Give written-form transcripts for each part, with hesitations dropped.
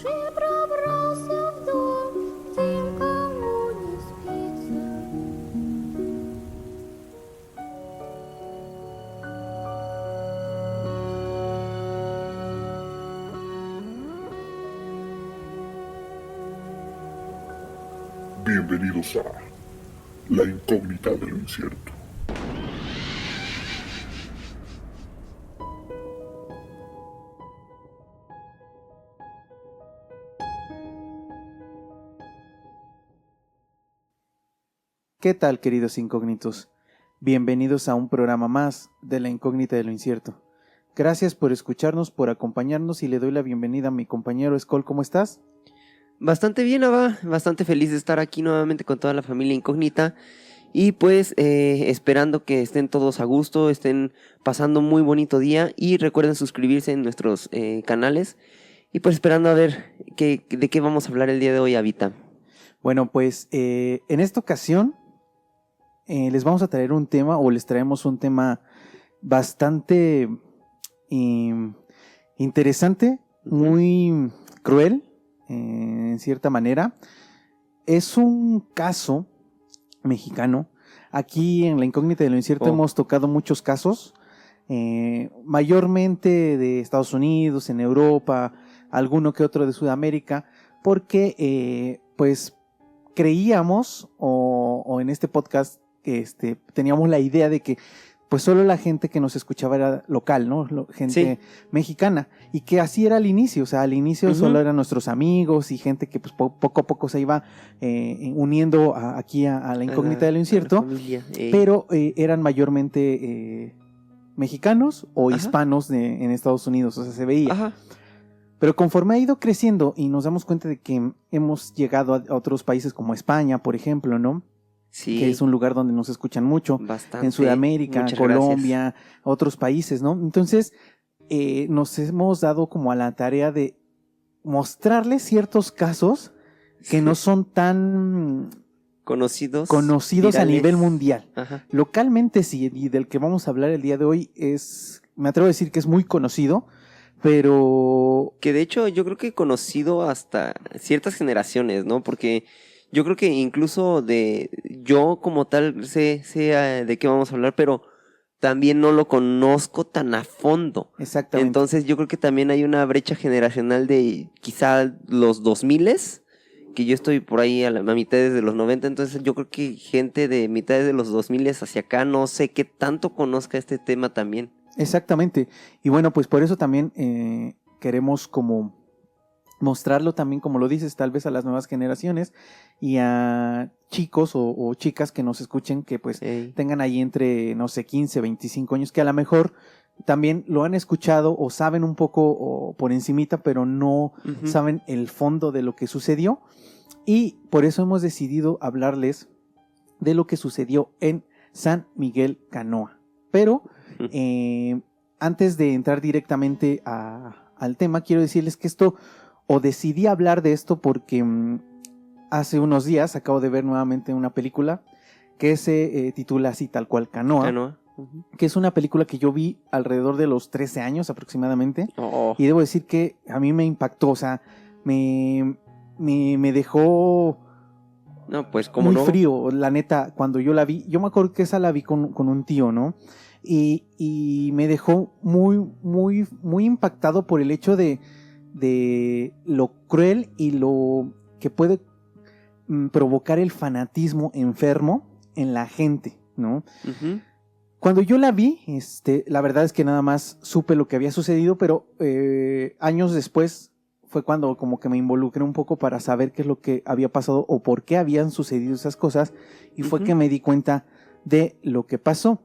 Души пробрался в дом, тем, кому не спится. Bienvenidos a La Incógnita de lo Incierto. ¿Qué tal, queridos incógnitos? Bienvenidos a un programa más de La Incógnita de lo Incierto. Gracias por escucharnos, por acompañarnos y le doy la bienvenida a mi compañero Skoll. ¿Cómo estás? Bastante bien, Ava, bastante feliz de estar aquí nuevamente con toda la familia incógnita y pues esperando que estén todos a gusto, estén pasando un muy bonito día y recuerden suscribirse en nuestros canales y pues esperando a ver de qué vamos a hablar el día de hoy, Avita. Bueno, pues en esta ocasión les vamos a traer un tema, o les traemos un tema bastante interesante, muy cruel, en cierta manera. Es un caso mexicano. Aquí en La Incógnita de lo Incierto hemos tocado muchos casos, mayormente de Estados Unidos, en Europa, alguno que otro de Sudamérica, porque pues creíamos, o en este podcast teníamos la idea de que pues solo la gente que nos escuchaba era local, ¿no? Gente mexicana. Y que así era al inicio. O sea, al inicio solo eran nuestros amigos y gente que pues poco a poco se iba uniendo aquí a La Incógnita de lo Incierto. Pero eran mayormente mexicanos o hispanos en Estados Unidos. O sea, se veía. Ajá. Pero conforme ha ido creciendo y nos damos cuenta de que hemos llegado a otros países como España, por ejemplo, ¿no? Sí. Que es un lugar donde nos escuchan mucho. Bastante. En Sudamérica, Muchas Colombia, otros países, ¿no? Entonces, nos hemos dado como a la tarea de mostrarles ciertos casos que no son tan conocidos a nivel mundial. Ajá. Localmente sí, y del que vamos a hablar el día de hoy me atrevo a decir que es muy conocido, pero Que de hecho yo creo que conocido hasta ciertas generaciones, ¿no? Porque yo creo que incluso yo como tal sé de qué vamos a hablar, pero también no lo conozco tan a fondo. Exactamente. Entonces yo creo que también hay una brecha generacional de quizá los 2000s, que yo estoy por ahí a mitades de los 90, entonces yo creo que gente de mitades de los 2000s hacia acá no sé qué tanto conozca este tema también. Exactamente. Y bueno, pues por eso también queremos como mostrarlo también, como lo dices, tal vez a las nuevas generaciones y a chicos o chicas que nos escuchen, que pues tengan ahí entre, no sé, 15, 25 años, que a lo mejor también lo han escuchado o saben un poco o por encimita, pero no saben el fondo de lo que sucedió. Y por eso hemos decidido hablarles de lo que sucedió en San Miguel Canoa. Pero antes de entrar directamente al tema, quiero decirles que decidí hablar de esto porque hace unos días acabo de ver nuevamente una película que se titula así tal cual, Canoa. Que es una película que yo vi alrededor de los 13 años aproximadamente. Y debo decir que a mí me impactó, o sea, me dejó pues, ¿cómo muy no? frío, la neta. Cuando yo la vi, yo me acuerdo que esa la vi con un tío, ¿no? Y me dejó muy, muy, muy impactado por el hecho de lo cruel y lo que puede provocar el fanatismo enfermo en la gente, ¿no? Cuando yo la vi, la verdad es que nada más supe lo que había sucedido, pero años después fue cuando como que me involucré un poco para saber qué es lo que había pasado o por qué habían sucedido esas cosas, y fue que me di cuenta de lo que pasó.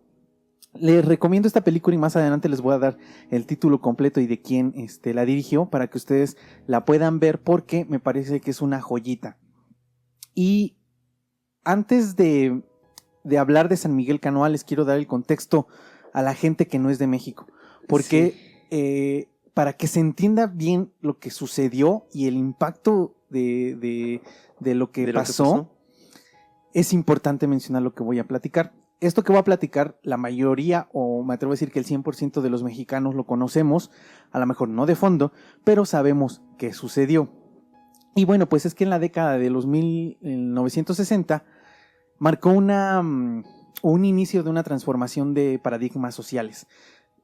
Les recomiendo esta película y más adelante les voy a dar el título completo y de quién la dirigió para que ustedes la puedan ver, porque me parece que es una joyita. Y antes de hablar de San Miguel Canoa, les quiero dar el contexto a la gente que no es de México, porque para que se entienda bien lo que sucedió y el impacto de lo que pasó, es importante mencionar lo que voy a platicar. Esto que voy a platicar, la mayoría, o me atrevo a decir que el 100% de los mexicanos lo conocemos, a lo mejor no de fondo, pero sabemos qué sucedió. Y bueno, pues es que en la década de los 1960 marcó un inicio de una transformación de paradigmas sociales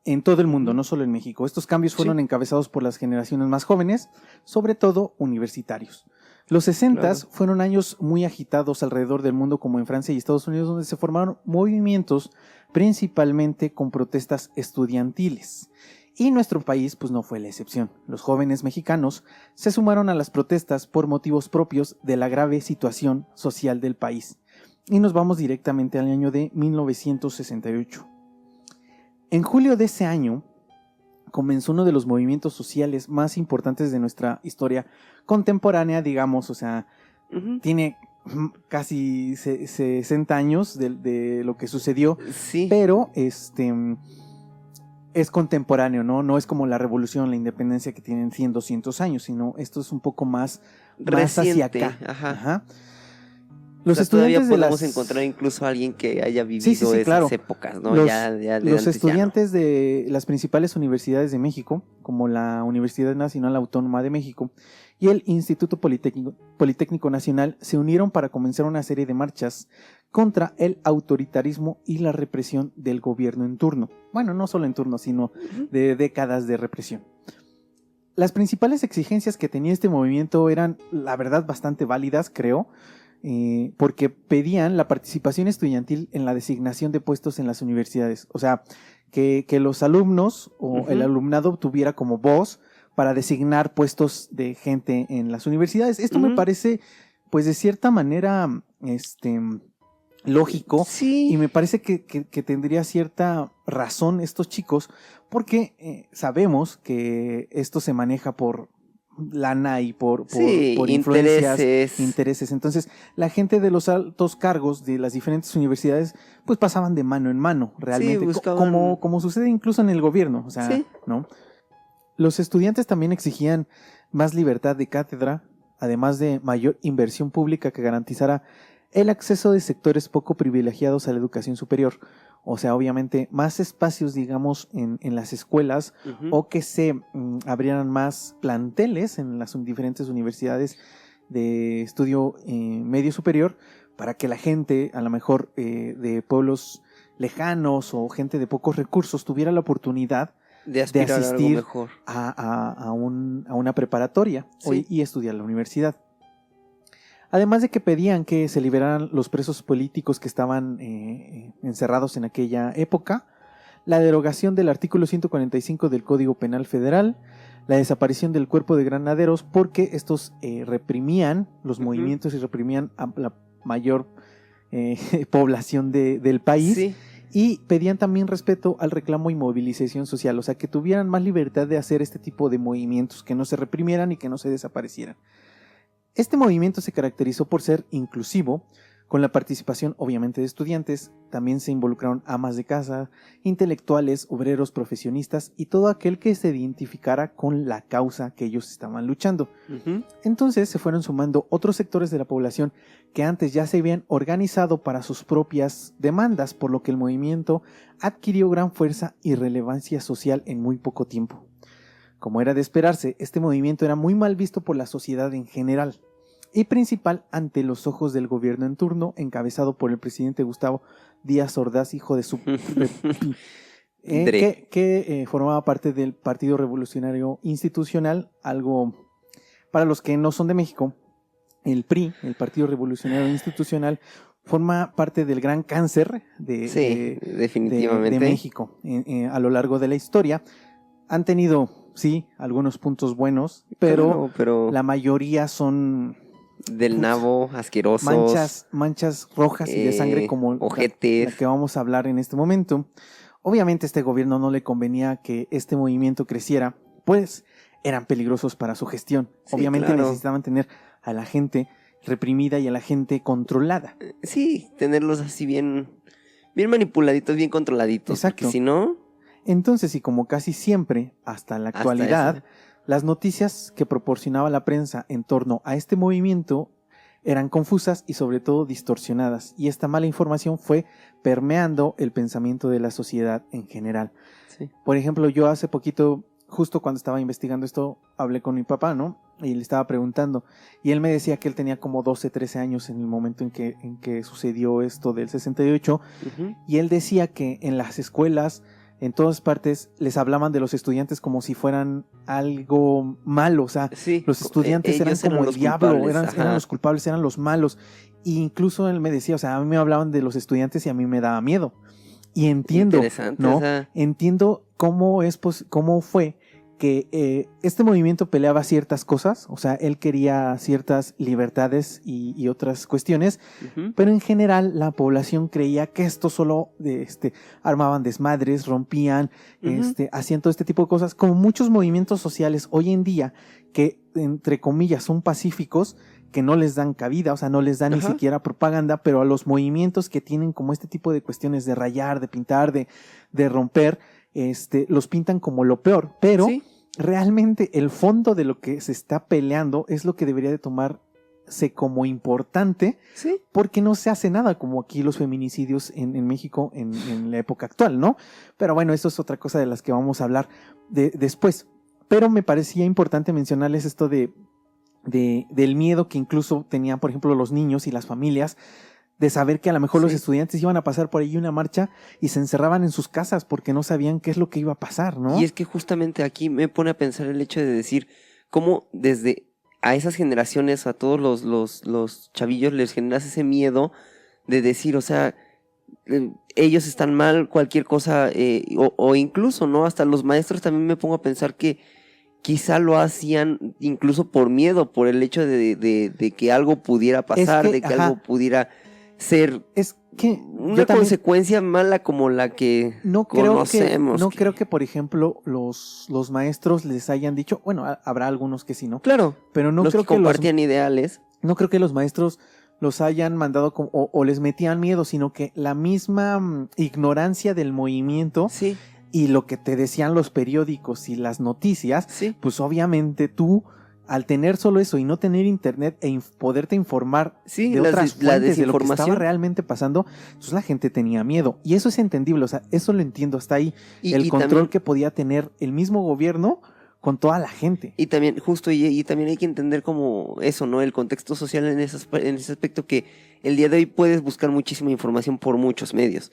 en todo el mundo, no solo en México. Estos cambios fueron encabezados por las generaciones más jóvenes, sobre todo universitarios. Los 60s fueron años muy agitados alrededor del mundo, como en Francia y Estados Unidos, donde se formaron movimientos principalmente con protestas estudiantiles. Y nuestro país pues no fue la excepción. Los jóvenes mexicanos se sumaron a las protestas por motivos propios de la grave situación social del país. Y nos vamos directamente al año de 1968. En julio de ese año comenzó uno de los movimientos sociales más importantes de nuestra historia contemporánea, digamos, o sea, tiene casi 60 años de lo que sucedió, pero es contemporáneo, ¿no? No es como la revolución, la independencia que tienen 100, 200 años, sino esto es un poco más hacia acá. Ajá. Los estudiantes todavía podemos encontrar incluso a alguien que haya vivido esas épocas, ¿no? Los estudiantes de las principales universidades de México, como la Universidad Nacional Autónoma de México y el Instituto Politécnico Nacional, se unieron para comenzar una serie de marchas contra el autoritarismo y la represión del gobierno en turno. Bueno, no solo en turno, sino de décadas de represión. Las principales exigencias que tenía este movimiento eran, la verdad, bastante válidas, creo, porque pedían la participación estudiantil en la designación de puestos en las universidades. O sea, que los alumnos o el alumnado tuviera como voz para designar puestos de gente en las universidades. Esto me parece, pues de cierta manera, lógico, y me parece que tendría cierta razón estos chicos, porque sabemos que esto se maneja por lana y por influencias, intereses. Entonces, la gente de los altos cargos de las diferentes universidades, pues pasaban de mano en mano, realmente, como sucede incluso en el gobierno, o sea, ¿no? Los estudiantes también exigían más libertad de cátedra, además de mayor inversión pública que garantizara el acceso de sectores poco privilegiados a la educación superior. O sea, obviamente, más espacios, digamos, en las escuelas, o que se abrieran más planteles en las diferentes universidades de estudio medio superior, para que la gente, a lo mejor de pueblos lejanos o gente de pocos recursos, tuviera la oportunidad de asistir a una preparatoria y estudiar la universidad. Además de que pedían que se liberaran los presos políticos que estaban encerrados en aquella época, la derogación del artículo 145 del Código Penal Federal, la desaparición del cuerpo de granaderos, porque estos reprimían los movimientos y reprimían a la mayor población del país, y pedían también respeto al reclamo y movilización social, o sea, que tuvieran más libertad de hacer este tipo de movimientos, que no se reprimieran y que no se desaparecieran. Este movimiento se caracterizó por ser inclusivo, con la participación obviamente de estudiantes. También se involucraron amas de casa, intelectuales, obreros, profesionistas y todo aquel que se identificara con la causa que ellos estaban luchando. Entonces se fueron sumando otros sectores de la población que antes ya se habían organizado para sus propias demandas, por lo que el movimiento adquirió gran fuerza y relevancia social en muy poco tiempo. Como era de esperarse, este movimiento era muy mal visto por la sociedad en general, y principal ante los ojos del gobierno en turno, encabezado por el presidente Gustavo Díaz Ordaz, hijo de su que formaba parte del Partido Revolucionario Institucional. Algo, para los que no son de México, el PRI, el Partido Revolucionario Institucional, forma parte del gran cáncer de México a lo largo de la historia. Han tenido, sí, algunos puntos buenos, pero la mayoría son del nabo, asquerosos, manchas rojas y de sangre, como ojetes, la que vamos a hablar en este momento. Obviamente a este gobierno no le convenía que este movimiento creciera, pues eran peligrosos para su gestión. Obviamente necesitaban tener a la gente reprimida y a la gente controlada. Sí, tenerlos así bien manipuladitos, bien controladitos. Exacto. Porque si no... Entonces, y como casi siempre, hasta la actualidad, las noticias que proporcionaba la prensa en torno a este movimiento eran confusas y sobre todo distorsionadas, y esta mala información fue permeando el pensamiento de la sociedad en general. Sí. Por ejemplo, yo hace poquito, justo cuando estaba investigando esto, hablé con mi papá, ¿no? y le estaba preguntando, y él me decía que él tenía como 12, 13 años en el momento en que sucedió esto del 68, y él decía que en las escuelas, en todas partes, les hablaban de los estudiantes como si fueran algo malo, o sea, Sí, los estudiantes eran ellos como el los diablo, culpables, eran ajá. los culpables, eran los malos, e incluso él me decía, o sea, a mí me hablaban de los estudiantes y a mí me daba miedo, y entiendo, Interesante, ¿no? o sea, Entiendo cómo fue que este movimiento peleaba ciertas cosas, o sea, él quería ciertas libertades y otras cuestiones, ujú, pero en general la población creía que esto solo armaban desmadres, rompían, ujú. hacían todo este tipo de cosas, como muchos movimientos sociales hoy en día que, entre comillas, son pacíficos, que no les dan cabida, o sea, no les dan ni Ajá. siquiera propaganda, pero a los movimientos que tienen como este tipo de cuestiones de rayar, de pintar, de romper, los pintan como lo peor, pero Sí, realmente el fondo de lo que se está peleando es lo que debería de tomarse como importante, sí. porque no se hace nada como aquí los feminicidios en México en la época actual, ¿no? Pero bueno, eso es otra cosa de las que vamos a hablar después. Pero me parecía importante mencionarles esto del miedo que incluso tenían, por ejemplo, los niños y las familias, de saber que a lo mejor los Sí. estudiantes iban a pasar por ahí una marcha y se encerraban en sus casas porque no sabían qué es lo que iba a pasar, ¿no? Y es que justamente aquí me pone a pensar el hecho de decir cómo desde a esas generaciones, a todos los chavillos les generas ese miedo de decir, o sea, ellos están mal, cualquier cosa, o incluso, ¿no? Hasta los maestros también me pongo a pensar que quizá lo hacían incluso por miedo, por el hecho de que algo pudiera pasar, que, de que ajá. algo pudiera ser Es que una yo también consecuencia mala como la que no creo conocemos. que, por ejemplo, los maestros les hayan dicho, bueno, habrá algunos que sí, ¿no? Claro, Pero no los creo que que compartían ideales. no creo que los maestros los hayan mandado o les metían miedo, sino que la misma ignorancia del movimiento Sí, y lo que te decían los periódicos y las noticias, sí. pues obviamente tú, al tener solo eso y no tener internet poderte informar Sí, de otras la fuentes de lo que estaba desinformación. realmente pasando, pues la gente tenía miedo. Y eso es entendible, o sea, eso lo entiendo hasta ahí. Y, el y control también, que podía tener el mismo gobierno con toda la gente. y también, justo, y también hay que entender como eso, ¿no? El contexto social en ese aspecto que el día de hoy puedes buscar muchísima información por muchos medios.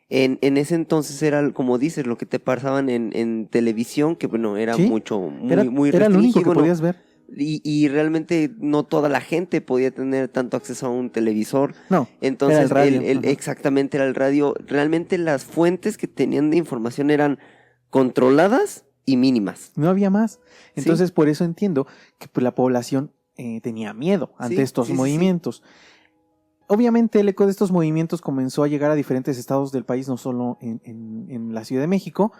En ese entonces era, como dices, lo que te pasaban en televisión, que bueno, era Sí, mucho, muy, Era, muy era lo único restringido, que bueno, podías ver. y realmente no toda la gente podía tener tanto acceso a un televisor. No, Entonces, era el radio. Ajá. exactamente era el radio. Realmente las fuentes que tenían de información eran controladas y mínimas. No había más. Sí. Entonces, por eso entiendo que pues, la población tenía miedo ante Sí, estos sí, sí, sí. movimientos. Obviamente, el eco de estos movimientos comenzó a llegar a diferentes estados del país, no solo en la Ciudad de México,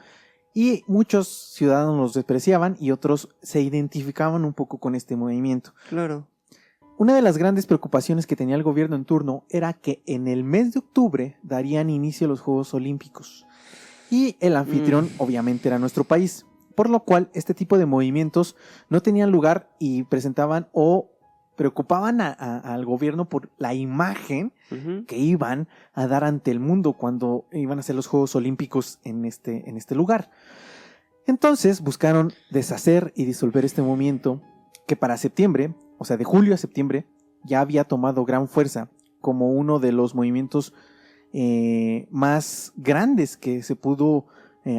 y muchos ciudadanos los despreciaban y otros se identificaban un poco con este movimiento. Claro. Una de las grandes preocupaciones que tenía el gobierno en turno era que en el mes de octubre darían inicio a los Juegos Olímpicos. Y el anfitrión obviamente era nuestro país, por lo cual este tipo de movimientos no tenían lugar y presentaban o preocupaban al gobierno por la imagen Ujú. que iban a dar ante el mundo cuando iban a hacer los Juegos Olímpicos en este lugar. Entonces buscaron deshacer y disolver este movimiento que para septiembre, o sea de julio a septiembre, ya había tomado gran fuerza como uno de los movimientos más grandes que se pudo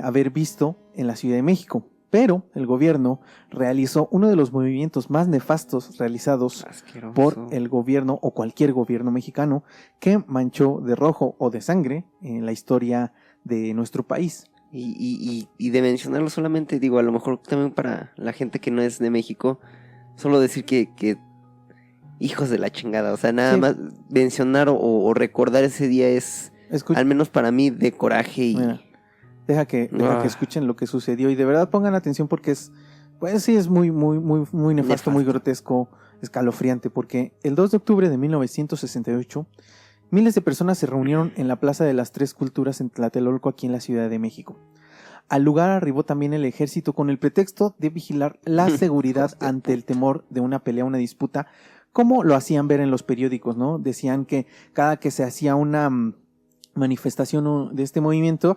haber visto en la Ciudad de México. Pero el gobierno realizó uno de los movimientos más nefastos realizados Asqueroso. por el gobierno o cualquier gobierno mexicano que manchó de rojo o de sangre en la historia de nuestro país. Y de mencionarlo solamente, digo, a lo mejor también para la gente que no es de México, solo decir que hijos de la chingada, o sea, nada Sí. más mencionar o recordar ese día es, al menos para mí, de coraje y... Mira, deja que Ah. escuchen lo que sucedió y de verdad pongan atención porque pues sí es muy nefasto, muy grotesco, escalofriante, porque el 2 de octubre de 1968 miles de personas se reunieron en la Plaza de las Tres Culturas en Tlatelolco, aquí en la Ciudad de México. Al lugar arribó también el ejército con el pretexto de vigilar la seguridad Hostia, ante el temor de una pelea, una disputa, como lo hacían ver en los periódicos, ¿no? Decían que cada que se hacía una manifestación de este movimiento,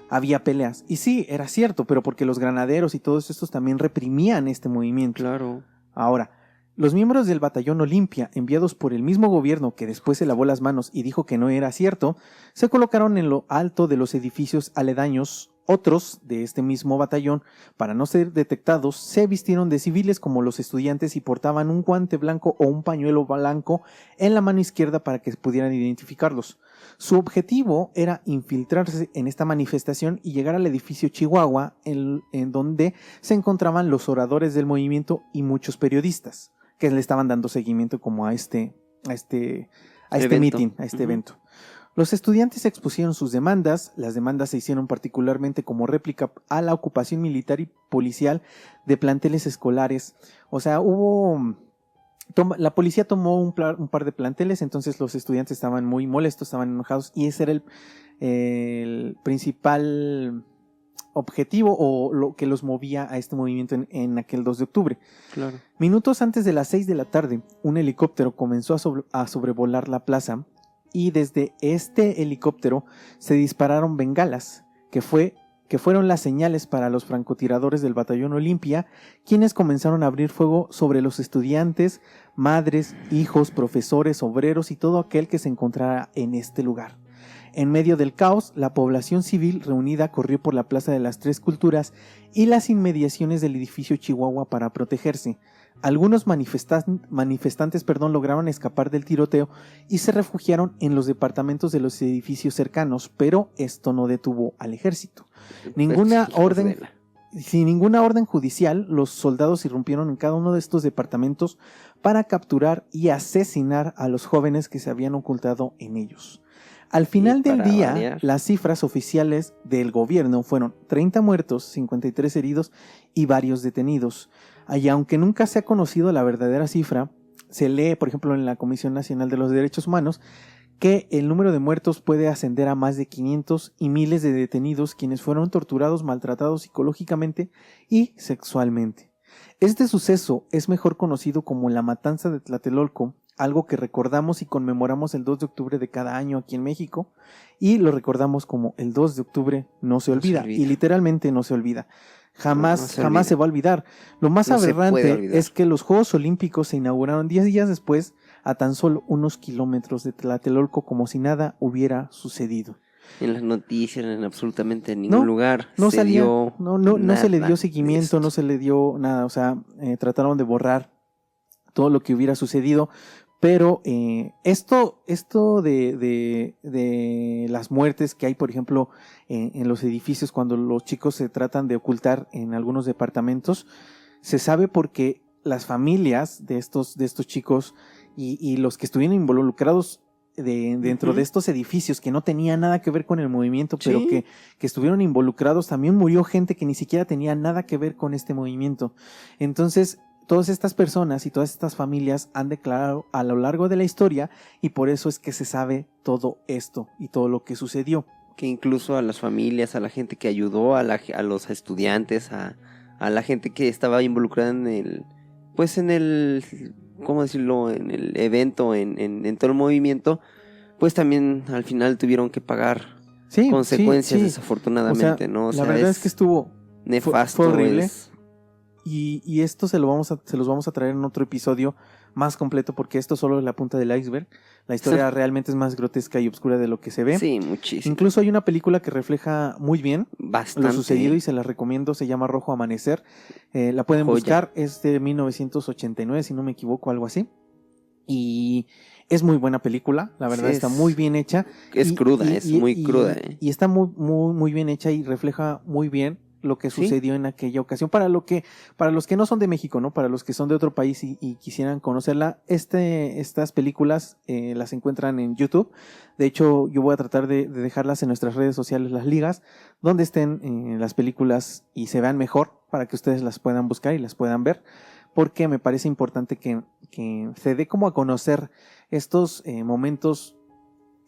había peleas. Y sí, era cierto, pero porque los granaderos y todos estos también reprimían este movimiento. Claro. Ahora, Los miembros del batallón Olimpia, enviados por el mismo gobierno que después se lavó las manos y dijo que no era cierto, se colocaron en lo alto de los edificios aledaños. Otros de este mismo batallón, para no ser detectados, se vistieron de civiles como los estudiantes y portaban un guante blanco o un pañuelo blanco en la mano izquierda para que pudieran identificarlos. Su objetivo era infiltrarse en esta manifestación y llegar al edificio Chihuahua, en donde se encontraban los oradores del movimiento y muchos periodistas que le estaban dando seguimiento como a este meeting, a este evento. Los estudiantes expusieron sus demandas. Las demandas se hicieron particularmente como réplica a la ocupación militar y policial de planteles escolares. O sea, la policía tomó un par de planteles, entonces los estudiantes estaban muy molestos, estaban enojados, y ese era el principal objetivo o lo que los movía a este movimiento en aquel 2 de octubre. Claro. Minutos antes de las 6 de la tarde, un helicóptero comenzó a sobrevolar la plaza, y desde este helicóptero se dispararon bengalas, que fueron las señales para los francotiradores del batallón Olimpia, quienes comenzaron a abrir fuego sobre los estudiantes, madres, hijos, profesores, obreros y todo aquel que se encontrara en este lugar. En medio del caos, la población civil reunida corrió por la Plaza de las Tres Culturas y las inmediaciones del edificio Chihuahua para protegerse. Algunos manifestantes lograron escapar del tiroteo y se refugiaron en los departamentos de los edificios cercanos, pero esto no detuvo al ejército. Sin ninguna orden judicial, los soldados irrumpieron en cada uno de estos departamentos para capturar y asesinar a los jóvenes que se habían ocultado en ellos. Al final del día, las cifras oficiales del gobierno fueron 30 muertos, 53 heridos y varios detenidos. Y aunque nunca se ha conocido la verdadera cifra, se lee, por ejemplo, en la Comisión Nacional de los Derechos Humanos, que el número de muertos puede ascender a más de 500 y miles de detenidos quienes fueron torturados, maltratados psicológicamente y sexualmente. Este suceso es mejor conocido como la Matanza de Tlatelolco, algo que recordamos y conmemoramos el 2 de octubre de cada año aquí en México, y lo recordamos como el 2 de octubre no se olvida, y literalmente no se olvida. Jamás se va a olvidar. Lo más aberrante es que los Juegos Olímpicos se inauguraron 10 días después, a tan solo unos kilómetros de Tlatelolco, como si nada hubiera sucedido. En las noticias, en absolutamente ningún lugar no se salía, dio no se le dio seguimiento, no se le dio nada, o sea, trataron de borrar todo lo que hubiera sucedido, pero esto de las muertes que hay, por ejemplo, en los edificios cuando los chicos se tratan de ocultar en algunos departamentos, se sabe porque las familias de estos chicos y los que estuvieron involucrados dentro de estos edificios que no tenían nada que ver con el movimiento, pero que estuvieron involucrados, también murió gente que ni siquiera tenía nada que ver con este movimiento. Entonces, todas estas personas y todas estas familias han declarado a lo largo de la historia, y por eso es que se sabe todo esto y todo lo que sucedió. Que incluso a las familias, a la gente que ayudó, a los estudiantes, a la gente que estaba involucrada en el ¿cómo decirlo? En el evento, en todo el movimiento, pues también al final tuvieron que pagar consecuencias, desafortunadamente, o sea, ¿no? O sea, la verdad es que estuvo nefasto, fue horrible. Y esto se los vamos a traer en otro episodio más completo, porque esto solo es la punta del iceberg. La historia realmente es más grotesca y oscura de lo que se ve. Sí, muchísimo. Incluso hay una película que refleja muy bien bastante lo sucedido, y se la recomiendo. Se llama Rojo Amanecer. La pueden buscar. Es de 1989, si no me equivoco, algo así. Y es muy buena película. La verdad, está muy bien hecha. Es cruda, es muy cruda. Y está muy, muy, muy bien hecha, y refleja muy bien lo que sucedió en aquella ocasión, para los que no son de México, ¿no? Para los que son de otro país y quisieran conocerla, estas películas las encuentran en YouTube. De hecho, yo voy a tratar de dejarlas en nuestras redes sociales, las ligas, donde estén las películas y se vean mejor, para que ustedes las puedan buscar y las puedan ver, porque me parece importante que se dé como a conocer estos momentos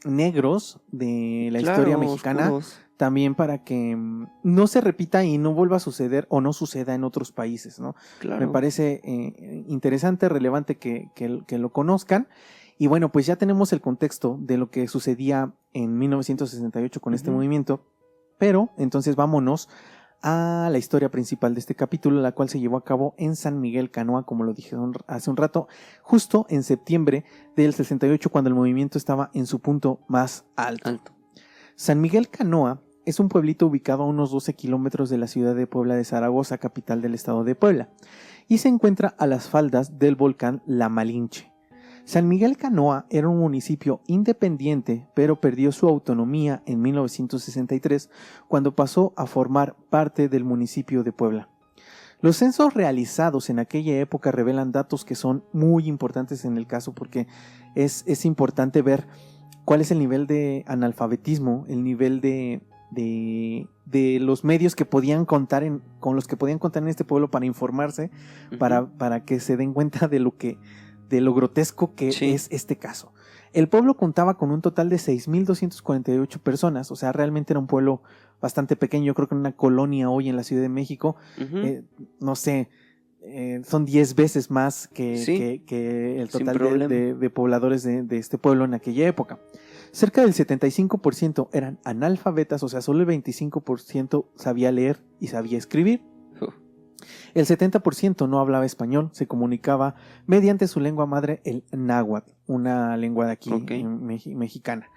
negros de la historia mexicana, oscuros. También para que no se repita y no vuelva a suceder o no suceda en otros países, ¿no? Claro. Me parece interesante, relevante que lo conozcan. Y bueno, pues ya tenemos el contexto de lo que sucedía en 1968 con este movimiento, pero entonces vámonos a la historia principal de este capítulo, la cual se llevó a cabo en San Miguel Canoa, como lo dije hace un rato, justo en septiembre del 68, cuando el movimiento estaba en su punto más alto. San Miguel Canoa es un pueblito ubicado a unos 12 kilómetros de la ciudad de Puebla de Zaragoza, capital del estado de Puebla, y se encuentra a las faldas del volcán La Malinche. San Miguel Canoa era un municipio independiente, pero perdió su autonomía en 1963 cuando pasó a formar parte del municipio de Puebla. Los censos realizados en aquella época revelan datos que son muy importantes en el caso, porque es importante ver cuál es el nivel de analfabetismo, el nivel de los medios que podían contar con los que podían contar en este pueblo para informarse, para que se den cuenta de lo grotesco que es este caso. El pueblo contaba con un total de 6,248 personas, o sea, realmente era un pueblo bastante pequeño. Yo creo que una colonia hoy en la Ciudad de México, no sé, son 10 veces más que el total de pobladores de este pueblo en aquella época. Cerca del 75% eran analfabetas, o sea, solo el 25% sabía leer y sabía escribir. El 70% no hablaba español, se comunicaba mediante su lengua madre, el náhuatl, una lengua de aquí mexicana.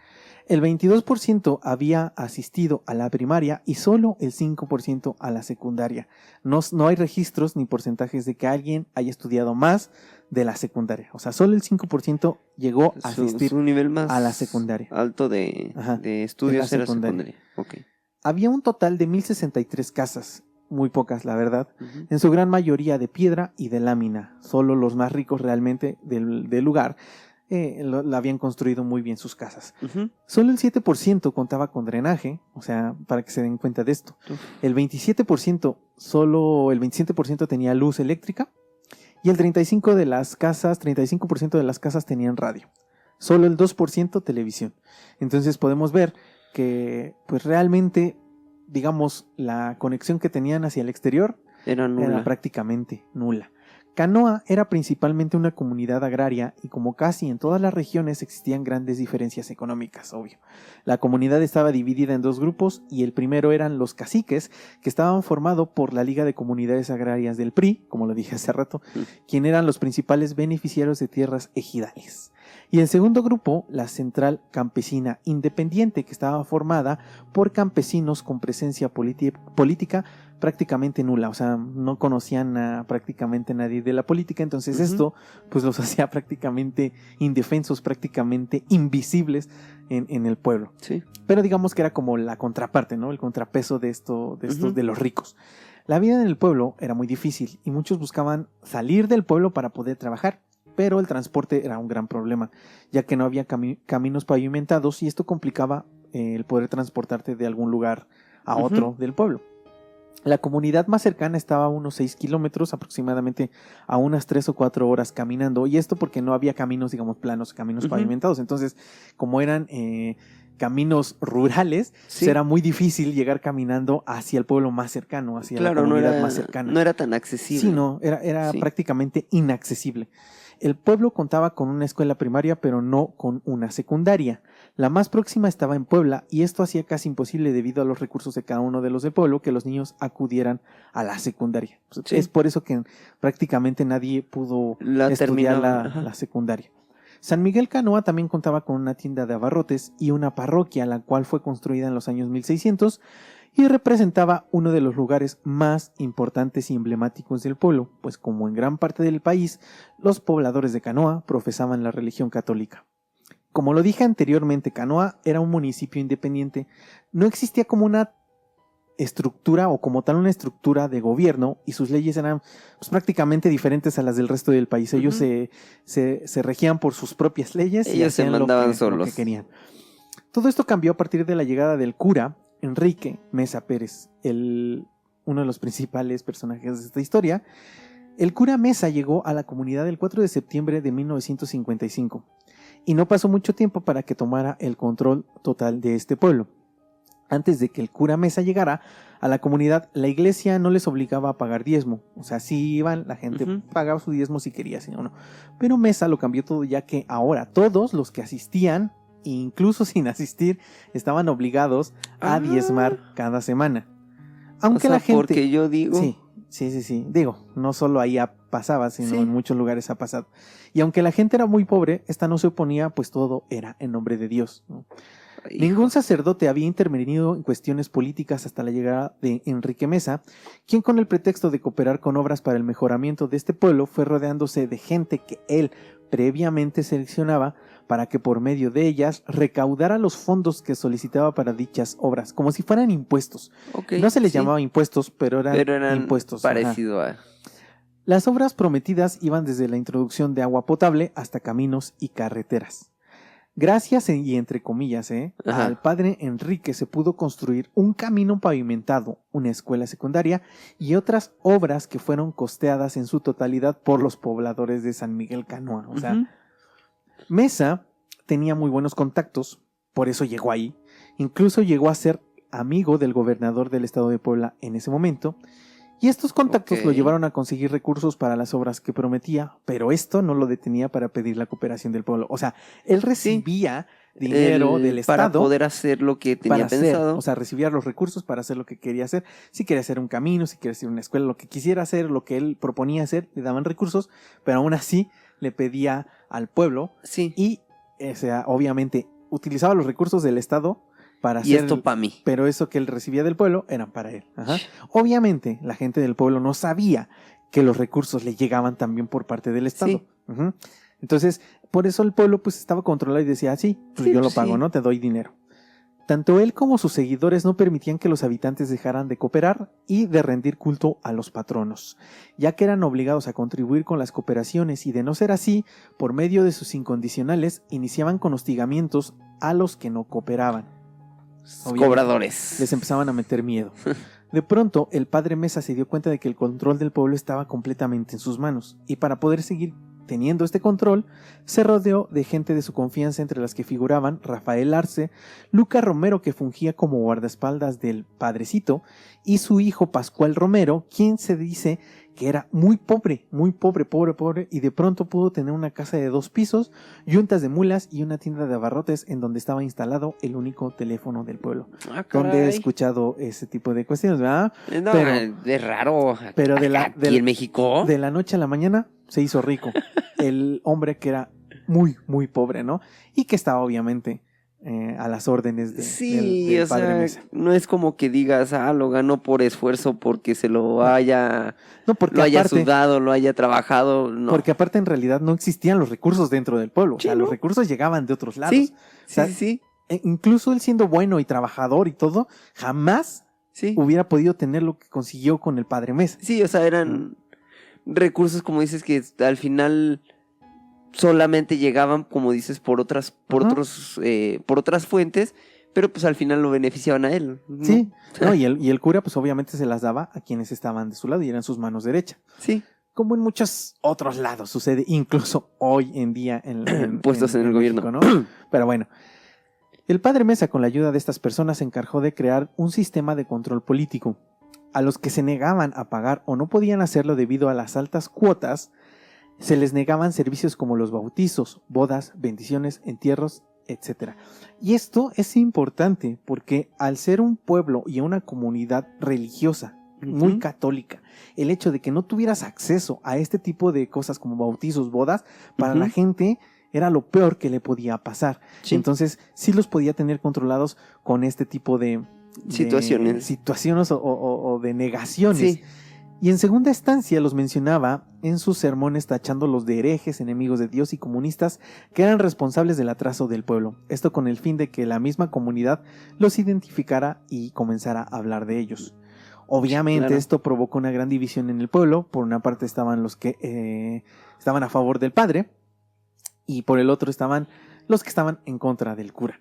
El 22% había asistido a la primaria y solo el 5% a la secundaria. No hay registros ni porcentajes de que alguien haya estudiado más de la secundaria. O sea, solo el 5% llegó a asistir un nivel más a la secundaria. Alto de estudios de la secundaria. Había un total de 1,063 casas. Muy pocas, la verdad, en su gran mayoría de piedra y de lámina. Solo los más ricos realmente del lugar la habían construido muy bien sus casas. Solo el 7% contaba con drenaje, o sea, para que se den cuenta de esto. El 27% tenía luz eléctrica y el 35% de las casas tenían radio. Solo el 2% televisión. Entonces podemos ver que pues realmente, digamos, la conexión que tenían hacia el exterior era prácticamente nula. Canoa era principalmente una comunidad agraria y como casi en todas las regiones existían grandes diferencias económicas, obvio. La comunidad estaba dividida en dos grupos y el primero eran los caciques, que estaban formados por la Liga de Comunidades Agrarias del PRI, como lo dije hace rato, quien eran los principales beneficiarios de tierras ejidales. Y el segundo grupo, la Central Campesina Independiente, que estaba formada por campesinos con presencia política prácticamente nula, o sea, no conocían a prácticamente nadie de la política, entonces esto pues los hacía prácticamente indefensos, prácticamente invisibles en el pueblo. Sí. Pero digamos que era como la contraparte, ¿no? El contrapeso de los ricos. La vida en el pueblo era muy difícil y muchos buscaban salir del pueblo para poder trabajar. Pero el transporte era un gran problema, ya que no había caminos pavimentados y esto complicaba el poder transportarte de algún lugar a otro del pueblo. La comunidad más cercana estaba a unos 6 kilómetros, aproximadamente a unas 3 o 4 horas caminando, y esto porque no había caminos, digamos, planos, caminos pavimentados. Entonces, como eran caminos rurales, era muy difícil llegar caminando hacia el pueblo más cercano, hacia la comunidad más cercana. No era tan accesible. Sí, no, era prácticamente inaccesible. El pueblo contaba con una escuela primaria, pero no con una secundaria. La más próxima estaba en Puebla, y esto hacía casi imposible debido a los recursos de cada uno de los del pueblo que los niños acudieran a la secundaria. Es por eso que prácticamente nadie pudo estudiar la secundaria. San Miguel Canoa también contaba con una tienda de abarrotes y una parroquia, la cual fue construida en los años 1600 y representaba uno de los lugares más importantes y emblemáticos del pueblo, pues como en gran parte del país, los pobladores de Canoa profesaban la religión católica. Como lo dije anteriormente, Canoa era un municipio independiente, no existía como una estructura o como tal una estructura de gobierno y sus leyes eran pues, prácticamente diferentes a las del resto del país. Ellos se regían por sus propias leyes. Ellos se mandaban solos. Lo que querían. Todo esto cambió a partir de la llegada del cura Enrique Mesa Pérez, uno de los principales personajes de esta historia. El cura Mesa llegó a la comunidad el 4 de septiembre de 1955 y no pasó mucho tiempo para que tomara el control total de este pueblo. Antes de que el cura Mesa llegara a la comunidad, la iglesia no les obligaba a pagar diezmo. O sea, si iban, la gente pagaba su diezmo si quería, si no, no. Pero Mesa lo cambió todo, ya que ahora todos los que asistían, incluso sin asistir, estaban obligados a diezmar cada semana. Aunque O sea, la gente... porque yo digo... Sí. Digo, no solo ahí pasaba, sino Sí. en muchos lugares ha pasado. Y aunque la gente era muy pobre, esta no se oponía, pues todo era en nombre de Dios, ¿no? Hijo, Ningún sacerdote había intervenido en cuestiones políticas hasta la llegada de Enrique Meza, quien con el pretexto de cooperar con obras para el mejoramiento de este pueblo fue rodeándose de gente que él previamente seleccionaba para que por medio de ellas recaudara los fondos que solicitaba para dichas obras, como si fueran impuestos. ok, No se les sí, llamaba impuestos, pero eran impuestos. Ajá. parecido a... Las obras prometidas iban desde la introducción de agua potable hasta caminos y carreteras. Gracias, y entre comillas, Ajá. al padre Enrique se pudo construir un camino pavimentado, una escuela secundaria y otras obras que fueron costeadas en su totalidad por los pobladores de San Miguel Canoa. O sea, Ujú. Meza tenía muy buenos contactos, por eso llegó ahí. Incluso llegó a ser amigo del gobernador del estado de Puebla en ese momento. Y estos contactos Ok. lo llevaron a conseguir recursos para las obras que prometía, pero esto no lo detenía para pedir la cooperación del pueblo. O sea, él recibía dinero del Para Estado poder hacer lo que tenía para hacer, pensado. o sea, recibía los recursos para hacer lo que quería hacer. Si quería hacer un camino, si quería hacer una escuela, lo que quisiera hacer, lo que él proponía hacer, le daban recursos, pero aún así le pedía al pueblo Sí, y, o sea, obviamente utilizaba los recursos del Estado para y hacer, esto para mí. pero eso que él recibía del pueblo eran para él. Ajá. Obviamente, la gente del pueblo no sabía que los recursos le llegaban también por parte del Estado. Sí. Ujú. Entonces, por eso el pueblo pues estaba controlado y decía, sí, pues Sí, yo lo pues, pago, sí. ¿no? Te doy dinero. Tanto él como sus seguidores no permitían que los habitantes dejaran de cooperar y de rendir culto a los patronos, ya que eran obligados a contribuir con las cooperaciones y de no ser así, por medio de sus incondicionales, iniciaban con hostigamientos a los que no cooperaban. Obviamente, Cobradores. les empezaban a meter miedo. De pronto, el padre Mesa se dio cuenta de que el control del pueblo estaba completamente en sus manos, y para poder seguir teniendo este control, se rodeó de gente de su confianza, entre las que figuraban Rafael Arce, Luca Romero, que fungía como guardaespaldas del padrecito, y su hijo Pascual Romero, quien se dice que era muy pobre, pobre, y de pronto pudo tener una casa de 2 pisos, yuntas de mulas y una tienda de abarrotes en donde estaba instalado el único teléfono del pueblo. Ah, Donde he caray. escuchado ese tipo de cuestiones, ¿verdad? No, pero- es raro. pero de la- Aquí de la- en México. De la noche a la mañana se hizo rico. El hombre que era muy pobre, ¿no? Y que estaba obviamente a las órdenes Sí, del o padre sea, Mesa. no es como que digas, lo ganó por esfuerzo porque se lo haya, No, porque lo haya aparte, sudado, lo haya trabajado, no. porque aparte en realidad no existían los recursos dentro del pueblo. Sí, o sea, ¿no? los recursos llegaban de otros lados. Sí, O sea, sí. Incluso él siendo bueno y trabajador y todo, jamás Sí, hubiera podido tener lo que consiguió con el padre Mesa. sí, o sea, eran recursos, como dices, que al final solamente llegaban, como dices, por otras fuentes, pero pues al final lo beneficiaban a él, ¿no? Sí, no, y el cura pues obviamente se las daba a quienes estaban de su lado y eran sus manos derechas. Sí, Como en muchos otros lados sucede, incluso hoy en día Puestos en el gobierno. México, ¿no? Pero bueno, el padre Mesa, con la ayuda de estas personas, se encargó de crear un sistema de control político. A los que se negaban a pagar o no podían hacerlo debido a las altas cuotas, se les negaban servicios como los bautizos, bodas, bendiciones, entierros, etc. Y esto es importante porque al ser un pueblo y una comunidad religiosa, muy Ujú. católica, el hecho de que no tuvieras acceso a este tipo de cosas como bautizos, bodas, para la Ujú. gente era lo peor que le podía pasar. Sí. Entonces sí los podía tener controlados con este tipo de situaciones o de negaciones. Sí. Y en segunda instancia los mencionaba en sus sermones tachándolos de herejes, enemigos de Dios y comunistas que eran responsables del atraso del pueblo. Esto con el fin de que la misma comunidad los identificara y comenzara a hablar de ellos. Obviamente Claro. esto provocó una gran división en el pueblo. Por una parte estaban los que estaban a favor del padre y por el otro estaban los que estaban en contra del cura.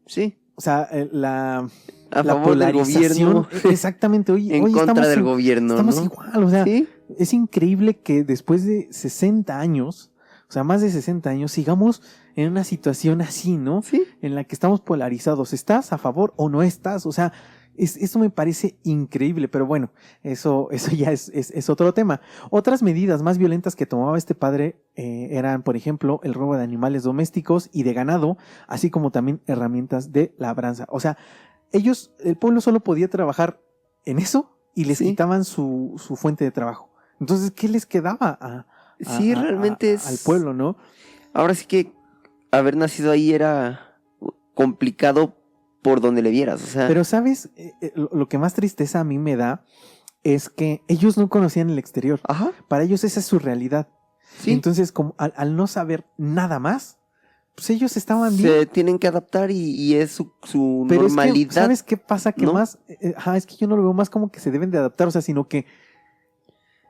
Sí, O sea, a la favor del polarización, gobierno, exactamente, hoy en contra estamos del gobierno, estamos ¿no? igual, o sea, Sí, es increíble que después de 60 años, o sea, más de 60 años, sigamos en una situación así, ¿no? sí. En la que estamos polarizados, ¿estás a favor o no estás? O sea, esto me parece increíble, pero bueno, eso ya es otro tema. Otras medidas más violentas que tomaba este padre eran, por ejemplo, el robo de animales domésticos y de ganado, así como también herramientas de labranza. O sea, el pueblo solo podía trabajar en eso y les Sí. quitaban su fuente de trabajo. Entonces, ¿qué les quedaba Sí, realmente al pueblo, no? Ahora sí que haber nacido ahí era complicado por donde le vieras, o sea... Pero, ¿sabes? Lo que más tristeza a mí me da es que ellos no conocían el exterior. Ajá, Para ellos esa es su realidad. sí. Entonces, como al no saber nada más, pues ellos estaban Se bien. tienen que adaptar y es su Pero normalidad. es que, ¿sabes qué pasa? Que ¿no? más, es que yo no lo veo más como que se deben de adaptar, o sea, sino que,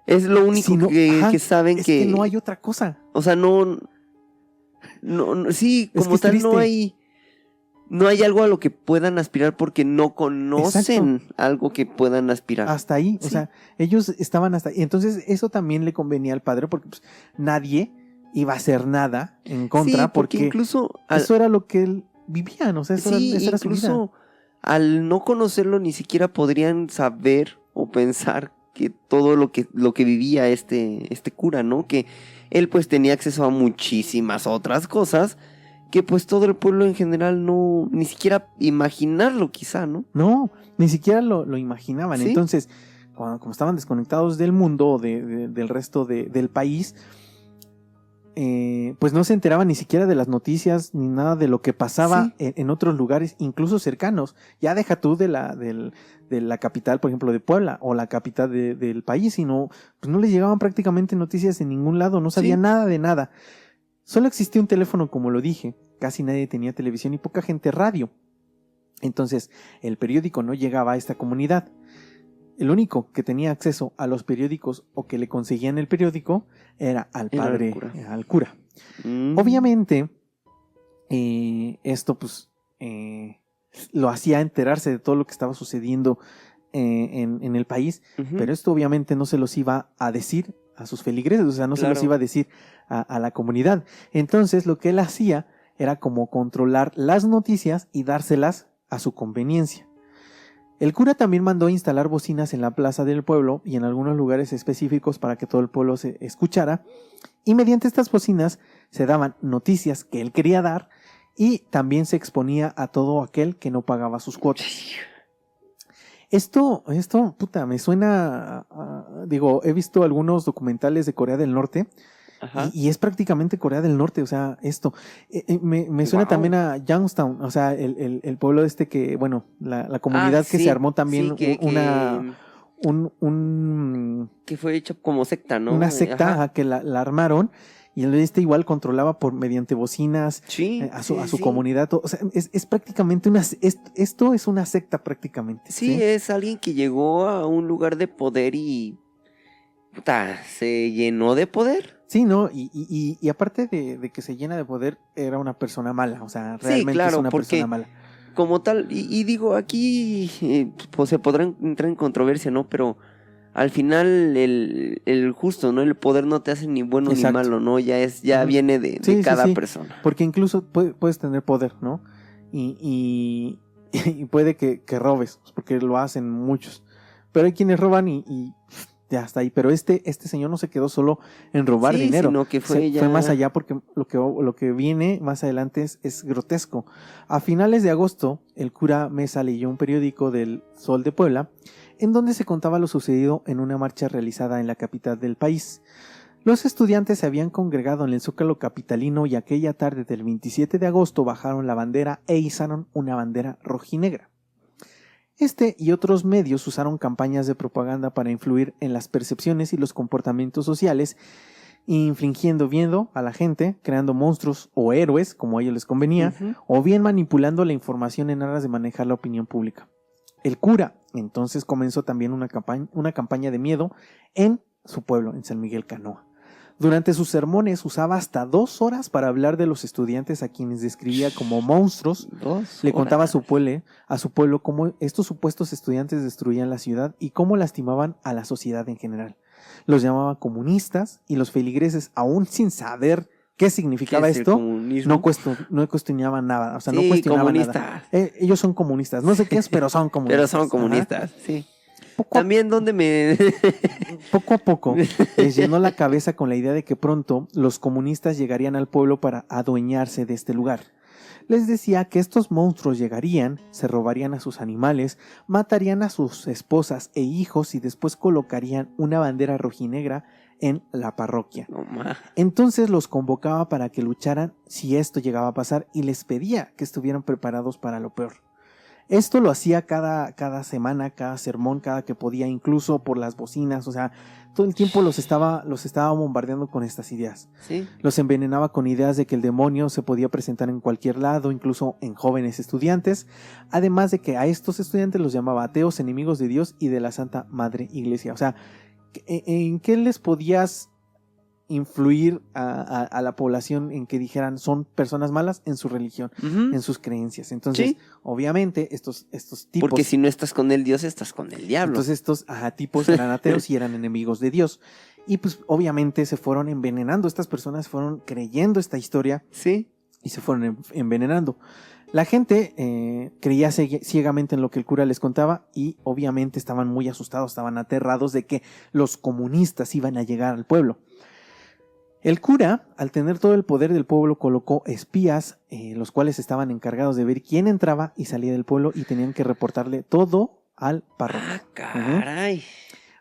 Es lo único si no, que saben es que no hay otra cosa. O sea, no, sí, Es como que es tal triste. no hay algo a lo que puedan aspirar porque no conocen algo que puedan aspirar. Hasta ahí, o Sí. sea, ellos estaban hasta ahí. Entonces, eso también le convenía al padre porque pues, nadie iba a hacer nada en contra Sí, porque incluso eso era lo que él vivía, o sea, esa era su vida. incluso al no conocerlo ni siquiera podrían saber o pensar que todo lo que vivía este cura, ¿no? Que él pues tenía acceso a muchísimas otras cosas que pues todo el pueblo en general no, ni siquiera imaginarlo quizá, ¿no? No, ni siquiera lo imaginaban. Sí. Entonces, como estaban desconectados del mundo o del resto del país, pues no se enteraban ni siquiera de las noticias ni nada de lo que pasaba en otros lugares, incluso cercanos. Ya deja tú de la capital, por ejemplo, de Puebla o la capital del país, sino pues no les llegaban prácticamente noticias en ningún lado, no sabían nada de nada. Solo existía un teléfono, como lo dije, casi nadie tenía televisión y poca gente radio. Entonces, el periódico no llegaba a esta comunidad. El único que tenía acceso a los periódicos o que le conseguían el periódico era al padre, al cura. Obviamente, esto pues lo hacía enterarse de todo lo que estaba sucediendo en el país, pero esto obviamente no se los iba a decir a sus feligreses, o sea, no se los iba a decir a la comunidad. Entonces, lo que él hacía era como controlar las noticias y dárselas a su conveniencia. El cura también mandó instalar bocinas en la plaza del pueblo y en algunos lugares específicos para que todo el pueblo se escuchara, y mediante estas bocinas se daban noticias que él quería dar y también se exponía a todo aquel que no pagaba sus cuotas. Esto, puta, me suena, digo, he visto algunos documentales de Corea del Norte. Y es prácticamente Corea del Norte, o sea, esto. Me suena también a Youngstown, o sea, el pueblo que, bueno, la comunidad que se armó también que fue hecho como secta, ¿no? Una secta que la armaron y el igual controlaba mediante bocinas a su comunidad. O sea, es prácticamente esto es una secta prácticamente. Sí, es alguien que llegó a un lugar de poder y se llenó de poder. Sí, ¿no? Y aparte de que se llena de poder, era una persona mala, o sea, realmente es una persona mala. Como tal, y digo, aquí pues se podrá entrar en controversia, ¿no? Pero al final el justo, ¿no? El poder no te hace ni bueno ni malo, ¿no? Ya viene de cada persona. Porque incluso puedes tener poder, ¿no? Y puede que robes, porque lo hacen muchos. Pero hay quienes roban y ya está ahí, pero este señor no se quedó solo en robar dinero, sino que fue más allá, porque lo que viene más adelante es grotesco. A finales de agosto, el cura Mesa leyó un periódico del Sol de Puebla, en donde se contaba lo sucedido en una marcha realizada en la capital del país. Los estudiantes se habían congregado en el Zócalo capitalino y aquella tarde del 27 de agosto bajaron la bandera e izaron una bandera rojinegra. Este y otros medios usaron campañas de propaganda para influir en las percepciones y los comportamientos sociales, infligiendo miedo a la gente, creando monstruos o héroes, como a ellos les convenía, o bien manipulando la información en aras de manejar la opinión pública. El cura entonces comenzó también una campaña de miedo en su pueblo, en San Miguel Canoa. Durante sus sermones usaba hasta 2 horas para hablar de los estudiantes a quienes describía como monstruos. Le contaba a su pueblo cómo estos supuestos estudiantes destruían la ciudad y cómo lastimaban a la sociedad en general. Los llamaba comunistas y los feligreses, aún sin saber qué significaba esto, no cuestionaban nada. O sea, no cuestionaban nada. Ellos son comunistas. No sé qué es, pero son comunistas. Pero son comunistas, sí. También Poco a poco les llenó la cabeza con la idea de que pronto los comunistas llegarían al pueblo para adueñarse de este lugar. les decía que estos monstruos llegarían, se robarían a sus animales, matarían a sus esposas e hijos y después colocarían una bandera rojinegra en la parroquia. No más. Entonces los convocaba para que lucharan si esto llegaba a pasar y les pedía que estuvieran preparados para lo peor. Esto lo hacía cada semana, cada sermón, cada que podía, incluso por las bocinas, o sea, todo el tiempo los estaba bombardeando con estas ideas. Sí. Los envenenaba con ideas de que el demonio se podía presentar en cualquier lado, incluso en jóvenes estudiantes, además de que a estos estudiantes los llamaba ateos, enemigos de Dios y de la Santa Madre Iglesia. O sea, ¿en qué les podías influir a la población en que dijeran son personas malas? En su religión, Ujú. en sus creencias? Entonces, Sí. obviamente, estos tipos... Porque si no estás con el Dios, estás con el diablo. Entonces estos tipos eran ateos y eran enemigos de Dios. Y pues obviamente se fueron envenenando. Estas personas fueron creyendo esta historia Sí. y se fueron envenenando. La gente creía ciegamente en lo que el cura les contaba y obviamente estaban muy asustados, estaban aterrados de que los comunistas iban a llegar al pueblo. El cura, al tener todo el poder del pueblo, colocó espías, los cuales estaban encargados de ver quién entraba y salía del pueblo y tenían que reportarle todo al párroco. Ah, caray.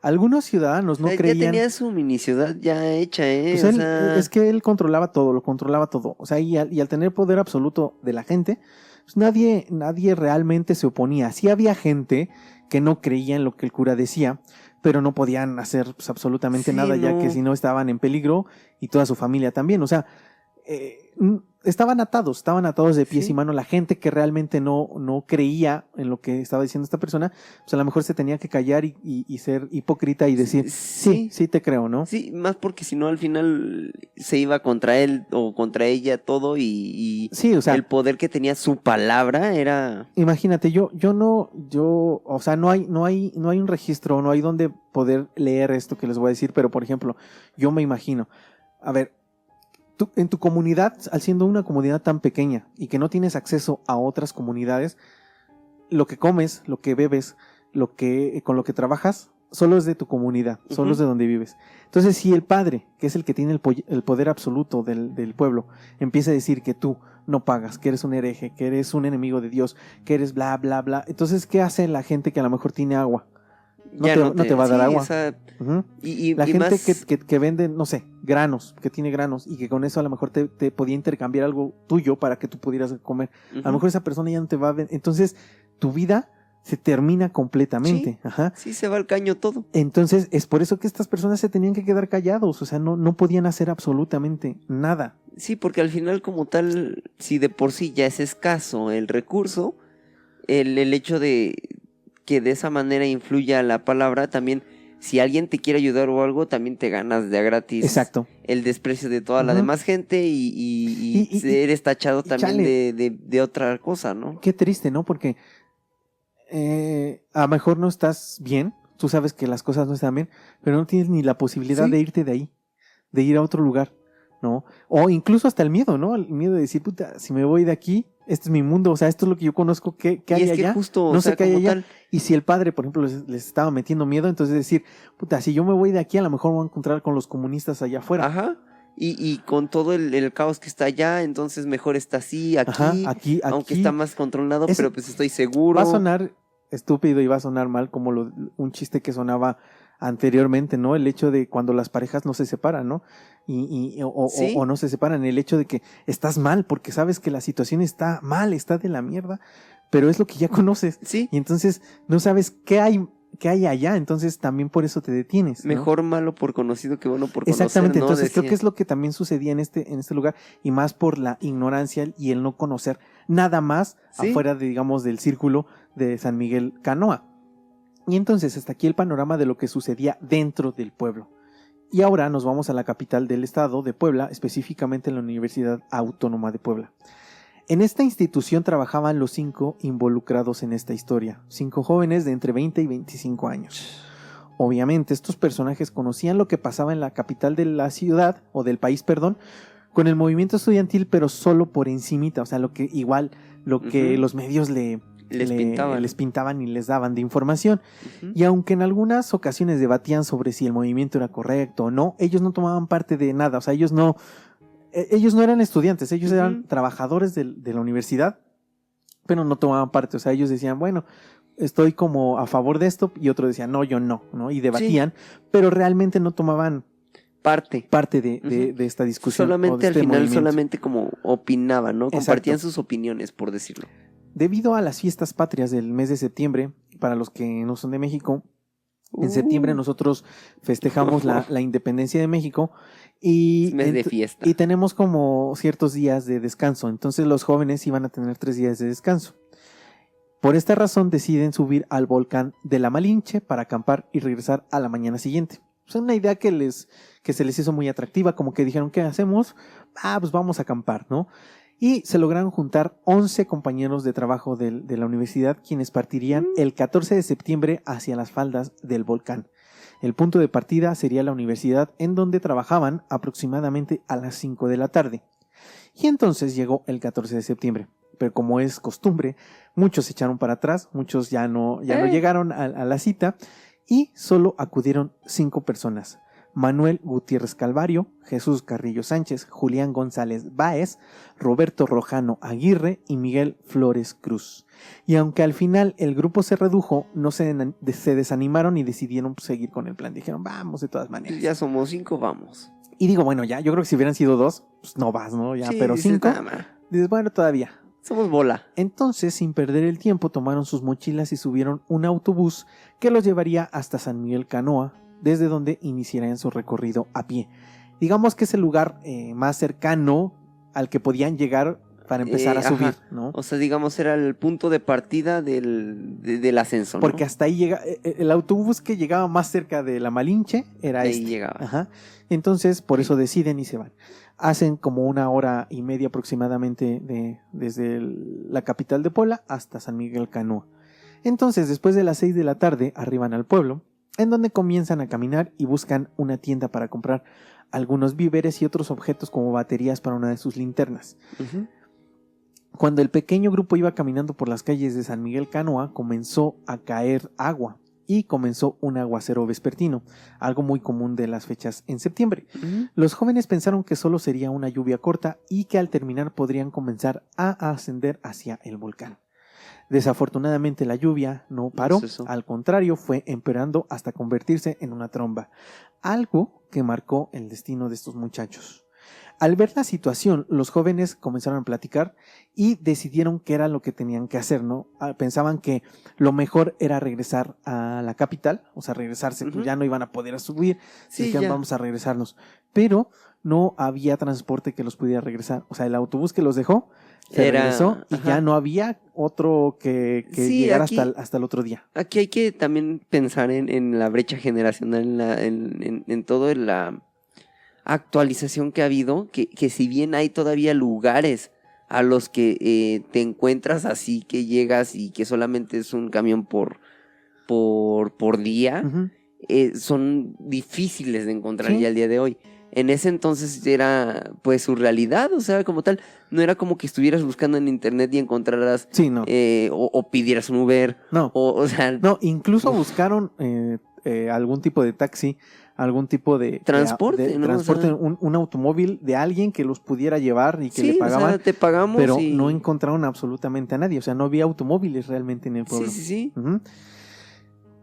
Algunos ciudadanos no O sea, creían... Ya tenía su mini ciudad ya hecha, ¿eh? Pues O él- sea, Es que él controlaba todo, lo controlaba todo. O sea, y al tener poder absoluto de la gente, pues nadie realmente se oponía. Sí había gente que no creía en lo que el cura decía, pero no podían hacer pues, absolutamente Sí, nada, ya no. que si no estaban en peligro y toda su familia también. O sea, estaban atados de pies Sí. y mano. La gente que realmente no creía en lo que estaba diciendo esta persona, pues a lo mejor se tenía que callar y ser hipócrita y decir, Sí. sí te creo, ¿no? sí, más porque si no al final se iba contra él o contra ella todo y Sí, o sea, el poder que tenía su palabra era... imagínate, o sea, no hay un registro, no hay donde poder leer esto que les voy a decir, pero por ejemplo, yo me imagino, a ver, tú, en tu comunidad, al siendo una comunidad tan pequeña y que no tienes acceso a otras comunidades, lo que comes, lo que bebes, con lo que trabajas, solo es de tu comunidad, solo Ujú. es de donde vives. Entonces, si el padre, que es el que tiene el poder absoluto del pueblo, empieza a decir que tú no pagas, que eres un hereje, que eres un enemigo de Dios, que eres bla, bla, bla, entonces, ¿qué hace la gente que a lo mejor tiene agua? No te va a dar sí, agua. o sea, Ujú. y La y gente más- que vende, no sé, granos, que tiene granos y que con eso a lo mejor te podía intercambiar algo tuyo para que tú pudieras comer. A Ujú. lo mejor esa persona ya no te va a vender. Entonces, tu vida se termina completamente. Ajá. Sí, se va al caño todo. Entonces, es por eso que estas personas se tenían que quedar callados. O sea, no podían hacer absolutamente nada. Sí, porque al final como tal, si de por sí ya es escaso el recurso, el hecho de que de esa manera influya la palabra, también si alguien te quiere ayudar o algo, también te ganas de a gratis Exacto. el desprecio de toda la Ujú. demás gente y eres tachado también chale. de otra cosa, ¿no? Qué triste, ¿no? Porque a lo mejor no estás bien. Tú sabes que las cosas no están bien, pero no tienes ni la posibilidad Sí. de irte de ahí, de ir a otro lugar, ¿no? O incluso hasta el miedo, ¿no? El miedo de decir, puta, si me voy de aquí, este es mi mundo, o sea, esto es lo que yo conozco, ¿qué Y hay es que allá? justo, No o sé sea, qué hay como allá. tal, Y si el padre, por ejemplo, les estaba metiendo miedo, entonces decir, puta, si yo me voy de aquí, a lo mejor me voy a encontrar con los comunistas allá afuera. ajá, y con todo el caos que está allá, entonces mejor está así, aquí, Ajá, aquí. aunque está más controlado, Es- pero pues estoy seguro. Va a sonar estúpido y va a sonar mal como un chiste que sonaba anteriormente, ¿no? El hecho de cuando las parejas no se separan, ¿no? Sí. O no se separan, el hecho de que estás mal porque sabes que la situación está mal, está de la mierda, pero es lo que ya conoces Sí, y entonces no sabes qué hay allá, entonces también por eso te detienes, ¿no? mejor malo por conocido que bueno por conocer. Exactamente, ¿no? entonces creo Decía. que es lo que también sucedía en este lugar y más por la ignorancia y el no conocer nada más Sí. afuera de, digamos, del círculo de San Miguel Canoa. Y entonces hasta aquí el panorama de lo que sucedía dentro del pueblo. Y ahora nos vamos a la capital del estado de Puebla, específicamente en la Universidad Autónoma de Puebla. En esta institución trabajaban los 5 involucrados en esta historia, 5 jóvenes de entre 20 y 25 años. Obviamente estos personajes conocían lo que pasaba en la capital de la ciudad, o del país, perdón, con el movimiento estudiantil, pero solo por encimita, o sea, lo que Ujú. los medios les pintaban y les daban de información. Ujú. Y aunque en algunas ocasiones debatían sobre si el movimiento era correcto o no, ellos no tomaban parte de nada, o sea, ellos no ellos no eran estudiantes, ellos eran Ujú. trabajadores de la universidad, pero no tomaban parte. O sea, ellos decían, bueno, estoy como a favor de esto, y otro decía, no, yo no, ¿no? Y debatían, pero realmente no tomaban Parte. parte de Ujú. esta discusión. o de Solamente al este final, movimiento. solamente como opinaban, ¿no? Exacto. Compartían sus opiniones, por decirlo. Debido a las fiestas patrias del mes de septiembre, para los que no son de México, en septiembre nosotros festejamos la independencia de México y, Es mes de fiesta. y tenemos como ciertos días de descanso. Entonces los jóvenes iban a tener 3 días de descanso. Por esta razón deciden subir al volcán de la Malinche para acampar y regresar a la mañana siguiente. Es una idea que se les hizo muy atractiva, como que dijeron, ¿qué hacemos? Pues vamos a acampar, ¿no? Y se lograron juntar 11 compañeros de trabajo de la universidad, quienes partirían el 14 de septiembre hacia las faldas del volcán. El punto de partida sería la universidad, en donde trabajaban aproximadamente a las 5 de la tarde. Y entonces llegó el 14 de septiembre. Pero como es costumbre, muchos se echaron para atrás, muchos ya no llegaron a la cita, y solo acudieron 5 personas. Manuel Gutiérrez Calvario, Jesús Carrillo Sánchez, Julián González Báez, Roberto Rojano Aguirre y Miguel Flores Cruz. Y aunque al final el grupo se redujo, no se desanimaron y decidieron seguir con el plan. Dijeron, vamos de todas maneras. Ya somos 5, vamos. Y digo, bueno, ya, yo creo que si hubieran sido 2, pues no vas, ¿no? Ya, Sí, pero dices, 5, "Nah, ma, dices, bueno, todavía. somos bola". Entonces, sin perder el tiempo, tomaron sus mochilas y subieron un autobús que los llevaría hasta San Miguel Canoa, desde donde iniciarían su recorrido a pie. Digamos que es el lugar más cercano al que podían llegar para empezar a subir, Ajá. ¿no? O sea, digamos, era el punto de partida del ascenso, ¿no? Porque hasta ahí llega, el autobús que llegaba más cerca de la Malinche era Ahí este. llegaba. Ajá. Entonces, por eso deciden y se van. Hacen como 1 hora y media aproximadamente desde la capital de Puebla hasta San Miguel Canoa. Entonces, después de las 6 de la tarde, arriban al pueblo, en donde comienzan a caminar y buscan una tienda para comprar algunos víveres y otros objetos como baterías para una de sus linternas. Ujú. Cuando el pequeño grupo iba caminando por las calles de San Miguel Canoa, comenzó a caer agua y comenzó un aguacero vespertino, algo muy común de las fechas en septiembre. Ujú. Los jóvenes pensaron que solo sería una lluvia corta y que al terminar podrían comenzar a ascender hacia el volcán. Desafortunadamente la lluvia no paró, ¿Qué es eso? al contrario fue empeorando hasta convertirse en una tromba, algo que marcó el destino de estos muchachos. Al ver la situación, los jóvenes comenzaron a platicar y decidieron qué era lo que tenían que hacer, ¿no? Pensaban que lo mejor era regresar a la capital, o sea, regresarse, Ujú. pues ya no iban a poder subir, Sí, dijeron, ya. vamos a regresarnos. Pero no había transporte que los pudiera regresar, o sea, el autobús que los dejó se regresó y ajá. ya no había otro que Sí, llegara aquí- hasta el otro día. Aquí hay que también pensar en la brecha generacional, en toda la actualización que ha habido, que si bien hay todavía lugares a los que te encuentras así, que llegas y que solamente es un camión por día, Ujú. son difíciles de encontrar Sí. ya al día de hoy. En ese entonces era pues su realidad, o sea, como tal, no era como que estuvieras buscando en internet y encontraras Sí, no. o pidieras un Uber, No. o sea, No, incluso Uf. buscaron algún tipo de taxi, algún tipo de Transporte, de ¿no? transporte, O sea, un automóvil de alguien que los pudiera llevar y que le sí, o pagaban, sea, te pagamos pero y... no encontraron absolutamente a nadie, o sea, no había automóviles realmente en el pueblo. Sí, sí, sí. Ujú.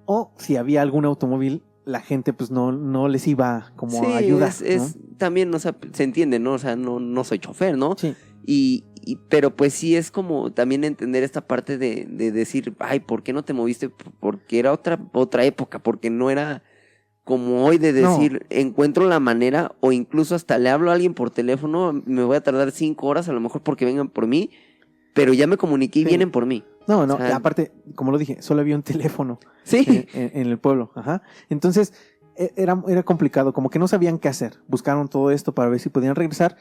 O si había algún automóvil, la gente pues no les iba como Sí, a ayudar. es también, o sea, se entiende, ¿no? O sea, no soy chofer, ¿no? ¿no? Sí. Pero pues sí es como también entender esta parte de decir, ay, ¿por qué no te moviste? Porque era otra época, porque no era como hoy de No. decir, encuentro la manera, o incluso hasta le hablo a alguien por teléfono, me voy a tardar 5 horas a lo mejor porque vengan por mí, pero ya me comuniqué y Sí. vienen por mí. No, O sea, aparte, como lo dije, solo había un teléfono Sí. en el pueblo. Ajá. Entonces, era complicado, como que no sabían qué hacer. Buscaron todo esto para ver si podían regresar,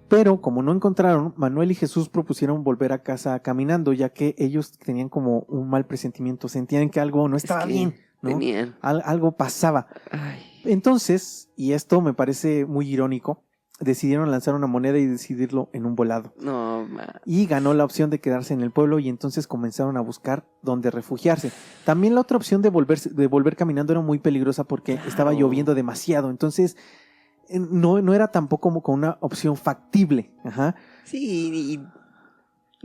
pero como no encontraron, Manuel y Jesús propusieron volver a casa caminando, ya que ellos tenían como un mal presentimiento, sentían que algo no estaba Es que bien, ¿no? Tenían. Algo pasaba. Ay. Entonces, y esto me parece muy irónico, decidieron lanzar una moneda y decidirlo en un volado. No, ma. Y ganó la opción de quedarse en el pueblo y entonces comenzaron a buscar dónde refugiarse. También la otra opción de volver caminando era muy peligrosa porque Claro. estaba lloviendo demasiado. Entonces no era tampoco como una opción factible. Ajá. Sí, y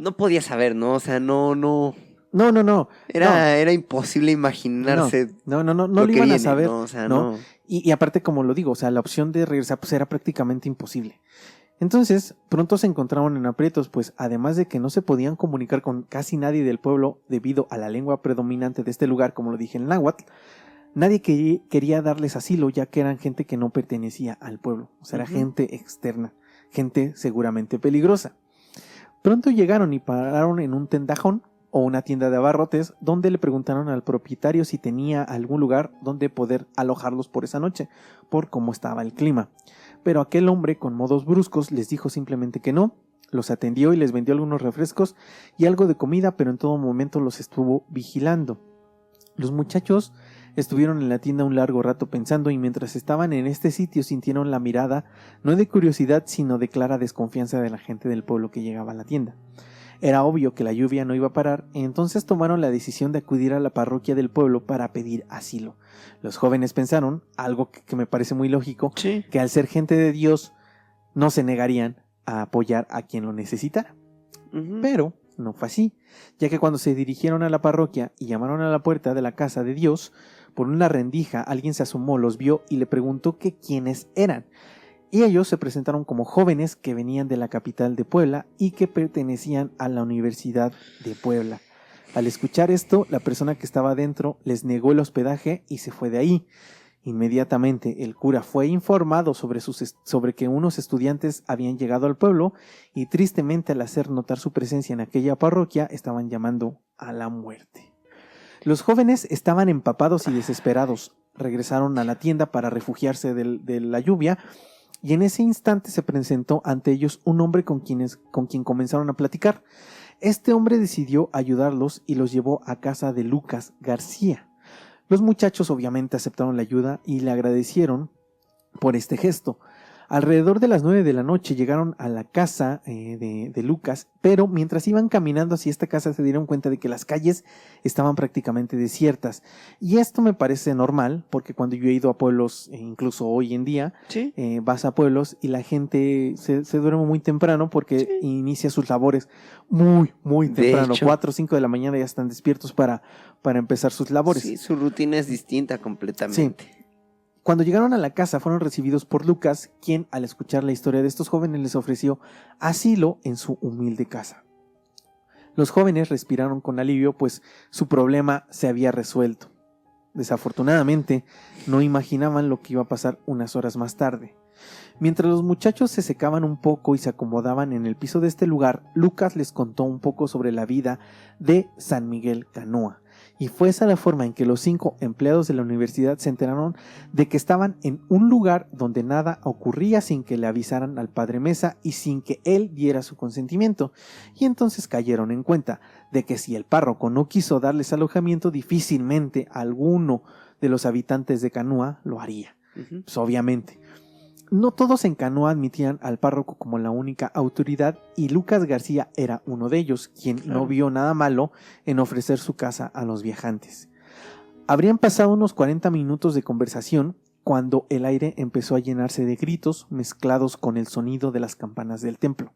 no podía saber, ¿no? O sea, no. No. Era imposible imaginarse. No lo lo que iban a viene, saber. ¿no? O sea, ¿no? no. Y aparte, como lo digo, o sea, la opción de regresar pues era prácticamente imposible. Entonces, pronto se encontraron en aprietos, pues además de que no se podían comunicar con casi nadie del pueblo debido a la lengua predominante de este lugar, como lo dije en náhuatl, nadie quería darles asilo, ya que eran gente que no pertenecía al pueblo, o sea, era gente externa, gente seguramente peligrosa. Pronto llegaron y pararon en un tendajón o una tienda de abarrotes, donde le preguntaron al propietario si tenía algún lugar donde poder alojarlos por esa noche, por cómo estaba el clima. Pero aquel hombre, con modos bruscos, les dijo simplemente que no, los atendió y les vendió algunos refrescos y algo de comida, pero en todo momento los estuvo vigilando. Los muchachos estuvieron en la tienda un largo rato pensando, y mientras estaban en este sitio sintieron la mirada, no de curiosidad, sino de clara desconfianza de la gente del pueblo que llegaba a la tienda. Era obvio que la lluvia no iba a parar, entonces tomaron la decisión de acudir a la parroquia del pueblo para pedir asilo. Los jóvenes pensaron, algo que me parece muy lógico, Sí. que al ser gente de Dios no se negarían a apoyar a quien lo necesitara. Pero no fue así, ya que cuando se dirigieron a la parroquia y llamaron a la puerta de la casa de Dios, por una rendija alguien se asomó, los vio y le preguntó que quiénes eran. Y ellos se presentaron como jóvenes que venían de la capital de Puebla y que pertenecían a la Universidad de Puebla. Al escuchar esto, la persona que estaba adentro les negó el hospedaje y se fue de ahí. Inmediatamente el cura fue informado sobre que unos estudiantes habían llegado al pueblo y tristemente, al hacer notar su presencia en aquella parroquia, estaban llamando a la muerte. Los jóvenes estaban empapados y desesperados. Regresaron a la tienda para refugiarse de la lluvia, y en ese instante se presentó ante ellos un hombre con quien comenzaron a platicar. Este hombre decidió ayudarlos y los llevó a casa de Lucas García. Los muchachos obviamente aceptaron la ayuda y le agradecieron por este gesto. Alrededor de las 9 de la noche llegaron a la casa de Lucas, pero mientras iban caminando hacia esta casa se dieron cuenta de que las calles estaban prácticamente desiertas. Y esto me parece normal, porque cuando yo he ido a pueblos, incluso hoy en día, Sí. vas a pueblos y la gente se duerme muy temprano porque inicia sus labores muy De temprano. hecho. 4 o 5 de la mañana ya están despiertos para empezar sus labores. Sí, su rutina es distinta completamente. Cuando llegaron a la casa fueron recibidos por Lucas, quien al escuchar la historia de estos jóvenes les ofreció asilo en su humilde casa. Los jóvenes respiraron con alivio, pues su problema se había resuelto. Desafortunadamente, no imaginaban lo que iba a pasar unas horas más tarde. Mientras los muchachos se secaban un poco y se acomodaban en el piso de este lugar, Lucas les contó un poco sobre la vida de San Miguel Canoa. Y fue esa la forma en que los 5 empleados de la universidad se enteraron de que estaban en un lugar donde nada ocurría sin que le avisaran al padre Mesa y sin que él diera su consentimiento. Y entonces cayeron en cuenta de que si el párroco no quiso darles alojamiento, difícilmente alguno de los habitantes de Canoa lo haría. Pues obviamente. No todos en Canoa admitían al párroco como la única autoridad, y Lucas García era uno de ellos, quien no vio nada malo en ofrecer su casa a los viajantes. Habrían pasado unos 40 minutos de conversación cuando el aire empezó a llenarse de gritos mezclados con el sonido de las campanas del templo.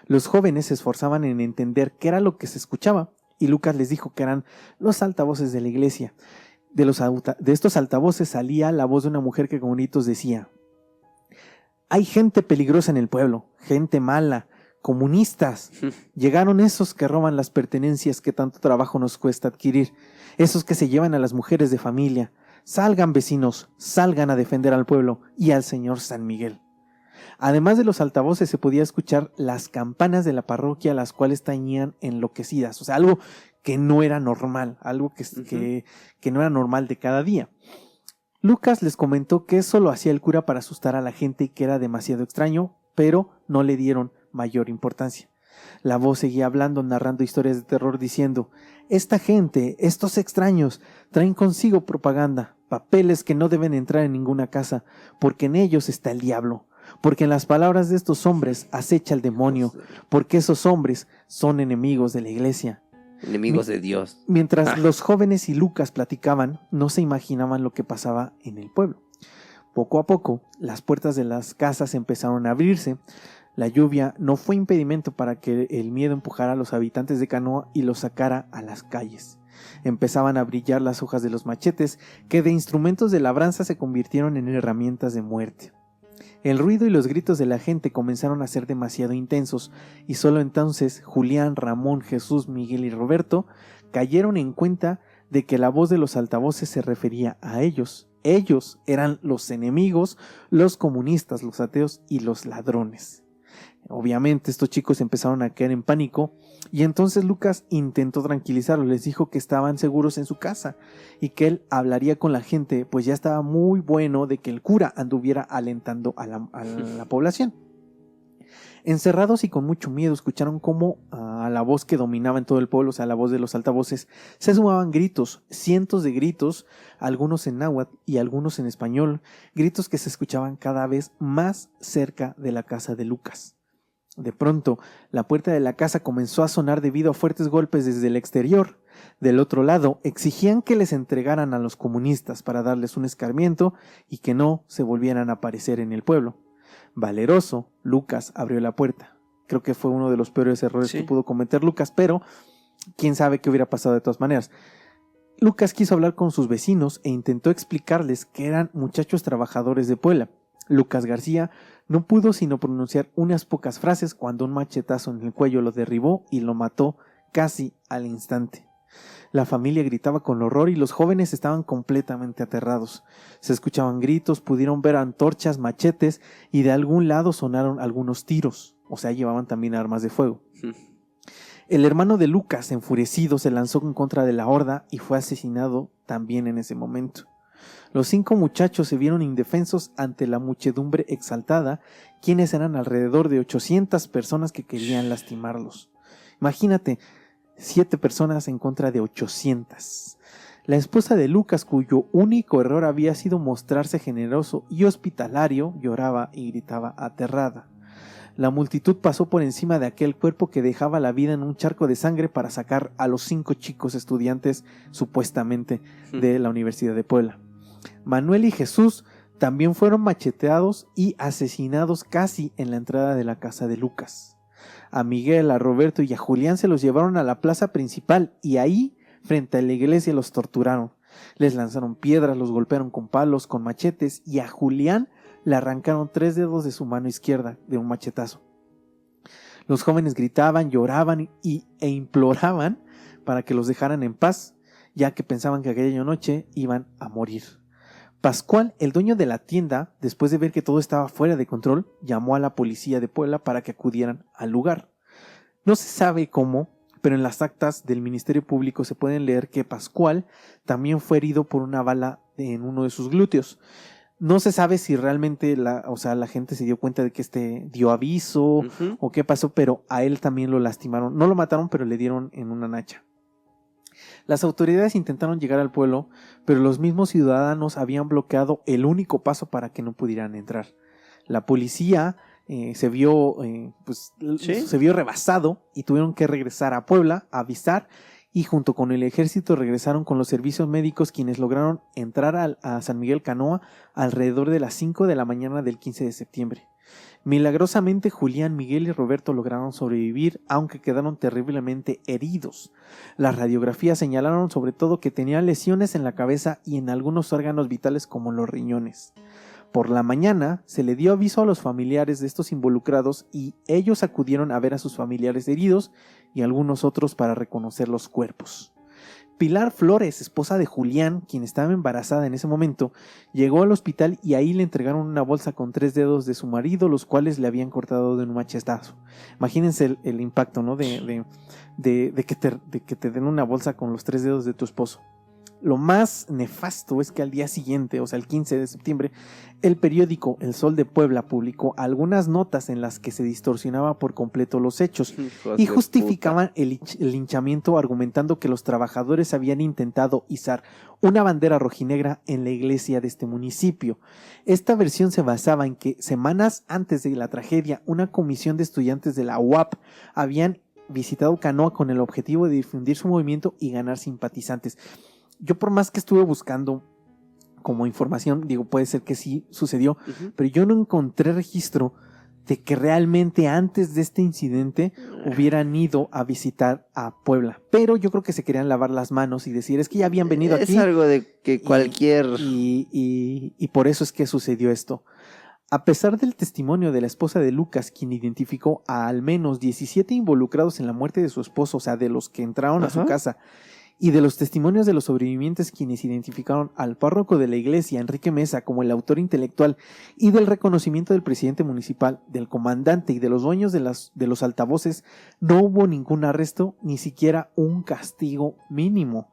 Los jóvenes se esforzaban en entender qué era lo que se escuchaba, y Lucas les dijo que eran los altavoces de la iglesia. De estos altavoces salía la voz de una mujer que con gritos decía: hay gente peligrosa en el pueblo, gente mala, comunistas. Llegaron esos que roban las pertenencias que tanto trabajo nos cuesta adquirir, esos que se llevan a las mujeres de familia. Salgan, vecinos, salgan a defender al pueblo y al señor San Miguel. Además de los altavoces se podía escuchar las campanas de la parroquia, las cuales tañían enloquecidas, o sea, algo que no era normal, algo que no era normal de cada día. Lucas les comentó que eso lo hacía el cura para asustar a la gente y que era demasiado extraño, pero no le dieron mayor importancia. La voz seguía hablando, narrando historias de terror, diciendo: esta gente, estos extraños, traen consigo propaganda, papeles que no deben entrar en ninguna casa, porque en ellos está el diablo, porque en las palabras de estos hombres acecha el demonio, porque esos hombres son enemigos de la iglesia. Enemigos de Dios. Mientras los jóvenes y Lucas platicaban, no se imaginaban lo que pasaba en el pueblo. Poco a poco, las puertas de las casas empezaron a abrirse. La lluvia no fue impedimento para que el miedo empujara a los habitantes de Canoa y los sacara a las calles. Empezaban a brillar las hojas de los machetes, que de instrumentos de labranza se convirtieron en herramientas de muerte. El ruido y los gritos de la gente comenzaron a ser demasiado intensos, y solo entonces Julián, Ramón, Jesús, Miguel y Roberto cayeron en cuenta de que la voz de los altavoces se refería a ellos. Ellos eran los enemigos, los comunistas, los ateos y los ladrones. Obviamente estos chicos empezaron a caer en pánico y entonces Lucas intentó tranquilizarlos, les dijo que estaban seguros en su casa y que él hablaría con la gente, pues ya estaba muy bueno de que el cura anduviera alentando a la población. Encerrados y con mucho miedo escucharon cómo a la voz que dominaba en todo el pueblo, o sea, la voz de los altavoces, se sumaban gritos, cientos de gritos, algunos en náhuatl y algunos en español, gritos que se escuchaban cada vez más cerca de la casa de Lucas. De pronto, la puerta de la casa comenzó a sonar debido a fuertes golpes desde el exterior. Del otro lado, exigían que les entregaran a los comunistas para darles un escarmiento y que no se volvieran a aparecer en el pueblo. Valeroso, Lucas abrió la puerta. Creo que fue uno de los peores errores que pudo cometer Lucas, pero quién sabe qué hubiera pasado de todas maneras. Lucas quiso hablar con sus vecinos e intentó explicarles que eran muchachos trabajadores de Puebla. Lucas García no pudo sino pronunciar unas pocas frases cuando un machetazo en el cuello lo derribó y lo mató casi al instante. La familia gritaba con horror y los jóvenes estaban completamente aterrados. Se escuchaban gritos, pudieron ver antorchas, machetes y de algún lado sonaron algunos tiros, o sea, llevaban también armas de fuego. El hermano de Lucas, enfurecido, se lanzó en contra de la horda y fue asesinado también en ese momento. Los 5 muchachos se vieron indefensos ante la muchedumbre exaltada, quienes eran alrededor de 800 personas que querían lastimarlos. Imagínate, 7 personas en contra de 800. La esposa de Lucas, cuyo único error había sido mostrarse generoso y hospitalario, lloraba y gritaba aterrada. La multitud pasó por encima de aquel cuerpo que dejaba la vida en un charco de sangre para sacar a los 5 chicos estudiantes, supuestamente, de la Universidad de Puebla. Manuel y Jesús también fueron macheteados y asesinados casi en la entrada de la casa de Lucas. A Miguel, a Roberto y a Julián se los llevaron a la plaza principal y ahí, frente a la iglesia, los torturaron. Les lanzaron piedras, los golpearon con palos, con machetes y a Julián le arrancaron 3 dedos de su mano izquierda de un machetazo. Los jóvenes gritaban, lloraban e imploraban para que los dejaran en paz, ya que pensaban que aquella noche iban a morir. Pascual, el dueño de la tienda, después de ver que todo estaba fuera de control, llamó a la policía de Puebla para que acudieran al lugar. No se sabe cómo, pero en las actas del Ministerio Público se pueden leer que Pascual también fue herido por una bala en uno de sus glúteos. No se sabe si realmente la gente se dio cuenta de que dio aviso o qué pasó, pero a él también lo lastimaron. No lo mataron, pero le dieron en una nacha. Las autoridades intentaron llegar al pueblo, pero los mismos ciudadanos habían bloqueado el único paso para que no pudieran entrar. La policía se vio rebasado y tuvieron que regresar a Puebla a avisar, y junto con el ejército regresaron con los servicios médicos, quienes lograron entrar a San Miguel Canoa alrededor de las 5 de la mañana del 15 de septiembre. Milagrosamente Julián, Miguel y Roberto lograron sobrevivir, aunque quedaron terriblemente heridos. Las radiografías señalaron sobre todo que tenían lesiones en la cabeza y en algunos órganos vitales como los riñones. Por la mañana se le dio aviso a los familiares de estos involucrados y ellos acudieron a ver a sus familiares heridos y algunos otros para reconocer los cuerpos. Pilar Flores, esposa de Julián, quien estaba embarazada en ese momento, llegó al hospital y ahí le entregaron una bolsa con 3 dedos de su marido, los cuales le habían cortado de un machetazo. Imagínense el impacto, ¿no? De que te den una bolsa con los 3 dedos de tu esposo. Lo más nefasto es que al día siguiente, o sea el 15 de septiembre, el periódico El Sol de Puebla publicó algunas notas en las que se distorsionaba por completo los hechos y justificaban el linchamiento argumentando que los trabajadores habían intentado izar una bandera rojinegra en la iglesia de este municipio. Esta versión se basaba en que semanas antes de la tragedia, una comisión de estudiantes de la UAP habían visitado Canoa con el objetivo de difundir su movimiento y ganar simpatizantes. Yo, por más que estuve buscando como información, digo, puede ser que sí sucedió, Ujú. pero yo no encontré registro de que realmente antes de este incidente hubieran ido a visitar a Puebla. Pero yo creo que se querían lavar las manos y decir, es que ya habían venido Es aquí algo de que cualquier... y por eso es que sucedió esto. A pesar del testimonio de la esposa de Lucas, quien identificó a al menos 17 involucrados en la muerte de su esposo, o sea, de los que entraron a su Ajá. casa, y de los testimonios de los sobrevivientes quienes identificaron al párroco de la iglesia, Enrique Mesa, como el autor intelectual, y del reconocimiento del presidente municipal, del comandante y de los dueños de los altavoces, no hubo ningún arresto, ni siquiera un castigo mínimo.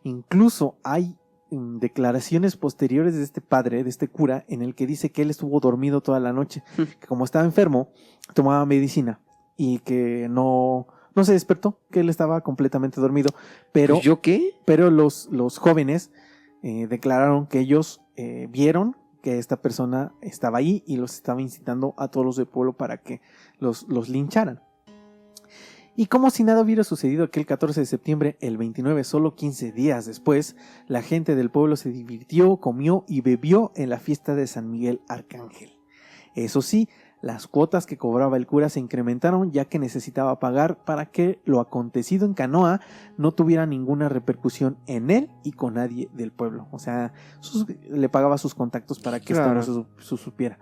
Incluso hay declaraciones posteriores de este padre, de este cura, en el que dice que él estuvo dormido toda la noche, que como estaba enfermo, tomaba medicina y que no se despertó, que él estaba completamente dormido, pero, ¿Pues yo qué? pero los jóvenes declararon que ellos vieron que esta persona estaba ahí y los estaba incitando a todos los del pueblo para que los lincharan. Y como si nada hubiera sucedido aquel 14 de septiembre, el 29, solo 15 días después, la gente del pueblo se divirtió, comió y bebió en la fiesta de San Miguel Arcángel. Eso sí, las cuotas que cobraba el cura se incrementaron ya que necesitaba pagar para que lo acontecido en Canoa no tuviera ninguna repercusión en él y con nadie del pueblo. O sea, le pagaba sus contactos para que Claro. esto no se supiera.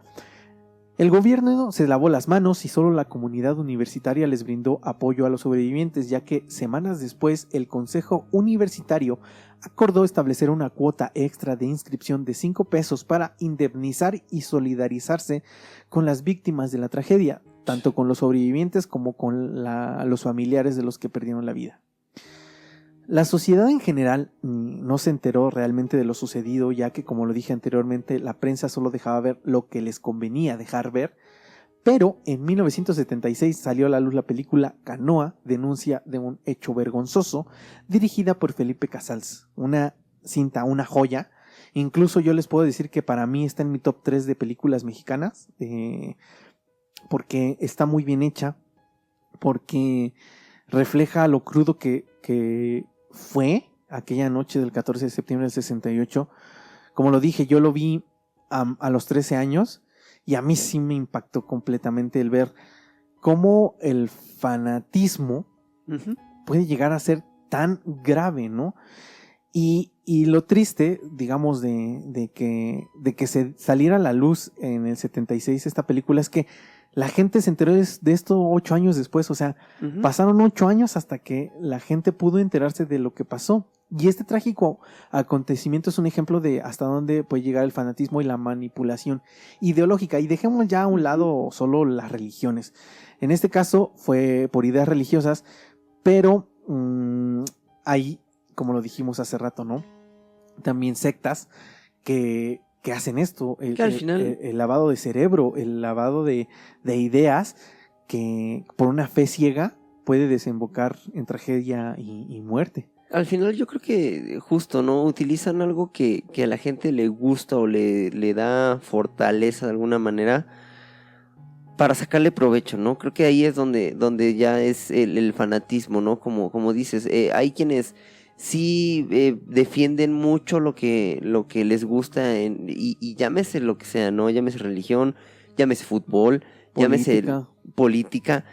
El gobierno se lavó las manos y solo la comunidad universitaria les brindó apoyo a los sobrevivientes, ya que semanas después el Consejo Universitario acordó establecer una cuota extra de inscripción de 5 pesos para indemnizar y solidarizarse con las víctimas de la tragedia, tanto con los sobrevivientes como con los familiares de los que perdieron la vida. La sociedad en general no se enteró realmente de lo sucedido, ya que, como lo dije anteriormente, la prensa solo dejaba ver lo que les convenía dejar ver, pero en 1976 salió a la luz la película Canoa, denuncia de un hecho vergonzoso, dirigida por Felipe Casals, una cinta, una joya. Incluso yo les puedo decir que para mí está en mi top 3 de películas mexicanas, porque está muy bien hecha, porque refleja lo crudo que fue aquella noche del 14 de septiembre del 68. Como lo dije, yo lo vi a los 13 años y a mí sí me impactó completamente el ver cómo el fanatismo Ujú. puede llegar a ser tan grave, ¿no? Y lo triste, digamos, de que se saliera a la luz en el 76 esta película es que la gente se enteró de esto 8 años después, o sea, Ujú. pasaron 8 años hasta que la gente pudo enterarse de lo que pasó. Y este trágico acontecimiento es un ejemplo de hasta dónde puede llegar el fanatismo y la manipulación ideológica. Y dejemos ya a un lado solo las religiones. En este caso fue por ideas religiosas, pero hay, como lo dijimos hace rato, ¿no? También sectas que hacen esto, Que al final- el lavado de cerebro, el lavado de ideas que por una fe ciega puede desembocar en tragedia y muerte. Al final yo creo que justo, ¿no? Utilizan algo que a la gente le gusta o le da fortaleza de alguna manera para sacarle provecho, ¿no? Creo que ahí es donde ya es el fanatismo, ¿no? Como dices, hay quienes sí defienden mucho lo que les gusta y llámese lo que sea, ¿no? Llámese religión, llámese fútbol, llámese política,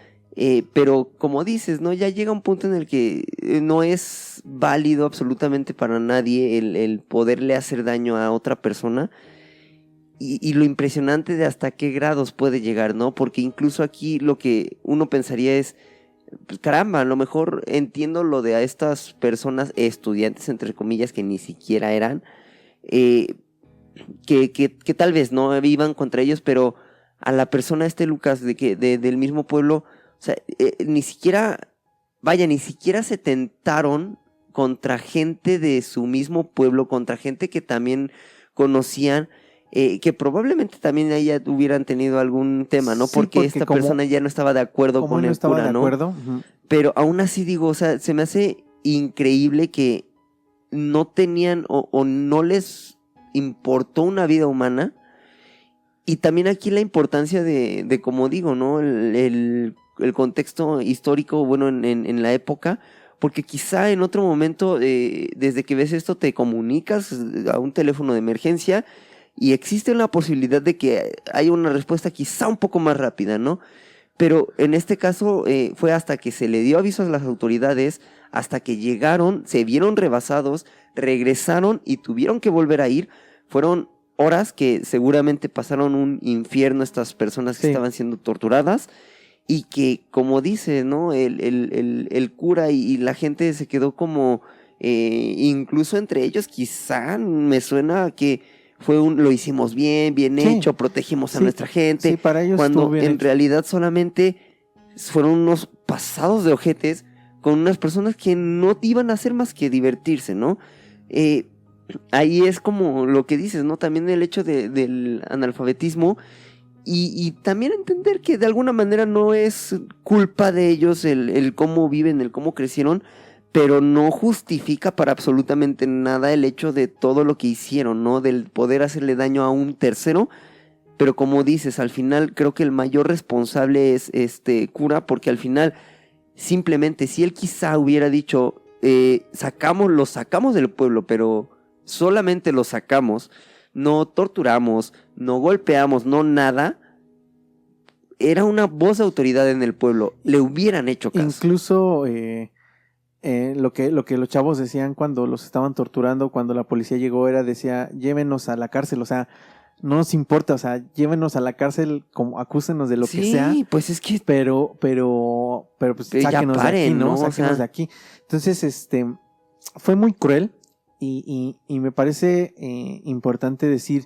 pero como dices, ¿no? Ya llega un punto en el que no es válido absolutamente para nadie el poderle hacer daño a otra persona. Y lo impresionante de hasta qué grados puede llegar, ¿no? Porque incluso aquí lo que uno pensaría es, pues, caramba, a lo mejor entiendo lo de a estas personas, estudiantes entre comillas, que ni siquiera eran, que tal vez no iban contra ellos, pero a la persona Lucas del mismo pueblo, o sea, ni siquiera se tentaron contra gente de su mismo pueblo, contra gente que también conocían, que probablemente también ahí ya hubieran tenido algún tema, ¿no? Sí, porque esta persona ya no estaba de acuerdo con el cura, ¿no? Uh-huh. Pero aún así digo, o sea, se me hace increíble que no tenían o no les importó una vida humana. Y también aquí la importancia de como digo, ¿no? El contexto histórico, bueno, en la época, porque quizá en otro momento, desde que ves esto, te comunicas a un teléfono de emergencia y existe una posibilidad de que haya una respuesta quizá un poco más rápida, ¿no? Pero en este caso fue hasta que se le dio aviso a las autoridades, hasta que llegaron, se vieron rebasados, regresaron y tuvieron que volver a ir. Fueron horas que seguramente pasaron un infierno estas personas que Sí. estaban siendo torturadas y que, como dice, ¿no? El cura y la gente se quedó como, incluso entre ellos, quizá me suena que lo hicimos bien Sí. hecho, protegimos a Sí. nuestra gente, Sí, para ellos cuando estuvo bien en hecho. realidad solamente fueron unos pasados de ojetes con unas personas que no iban a hacer más que divertirse, ¿no? Ahí es como lo que dices, ¿no? También el hecho del analfabetismo y también entender que de alguna manera no es culpa de ellos el cómo viven, el cómo crecieron, pero no justifica para absolutamente nada el hecho de todo lo que hicieron, ¿no? Del poder hacerle daño a un tercero. Pero como dices, al final creo que el mayor responsable es este cura, porque al final, simplemente, si él quizá hubiera dicho, lo sacamos del pueblo, pero solamente lo sacamos, no torturamos, no golpeamos, no nada, era una voz de autoridad en el pueblo, le hubieran hecho caso. Incluso lo que los chavos decían cuando los estaban torturando, cuando la policía llegó, decía, llévenos a la cárcel, o sea, no nos importa, o sea, llévenos a la cárcel, como acúsenos de lo que sea. Sí, pues es que Pero pues ya sáquenos de paren, aquí, ¿no? ¿no? O Sáquenos sea, de aquí. Entonces, fue muy cruel y me parece importante decir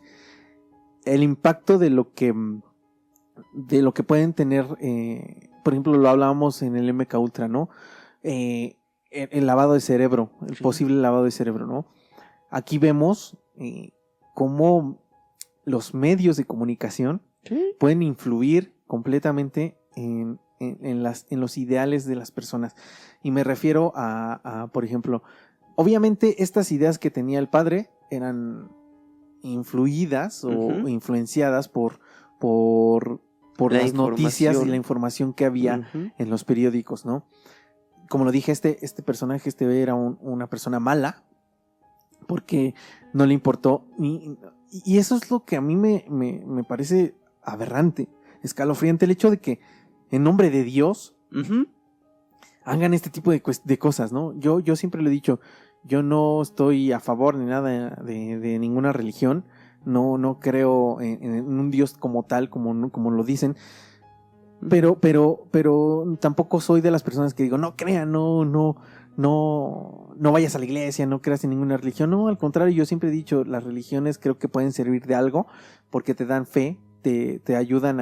el impacto de lo que pueden tener, por ejemplo, lo hablábamos en el MK Ultra, ¿no? El lavado de cerebro, el Sí. posible lavado de cerebro, ¿no? Aquí vemos cómo los medios de comunicación sí, pueden influir completamente en los ideales de las personas. Y me refiero a, por ejemplo, obviamente estas ideas que tenía el padre eran influidas o Ujú. influenciadas por La las noticias y información. la información que había Ujú. en los periódicos, ¿no? Como lo dije, este personaje, era una persona mala, porque no le importó. Y eso es lo que a mí me parece aberrante, escalofriante, el hecho de que en nombre de Dios Ujú. hagan este tipo de cosas, ¿no? Yo siempre lo he dicho, yo no estoy a favor ni nada de ninguna religión, no creo en un Dios como tal, como lo dicen, pero tampoco soy de las personas que digo, no crean, no vayas a la iglesia, no creas en ninguna religión. No, al contrario, yo siempre he dicho, las religiones creo que pueden servir de algo porque te dan fe, te ayudan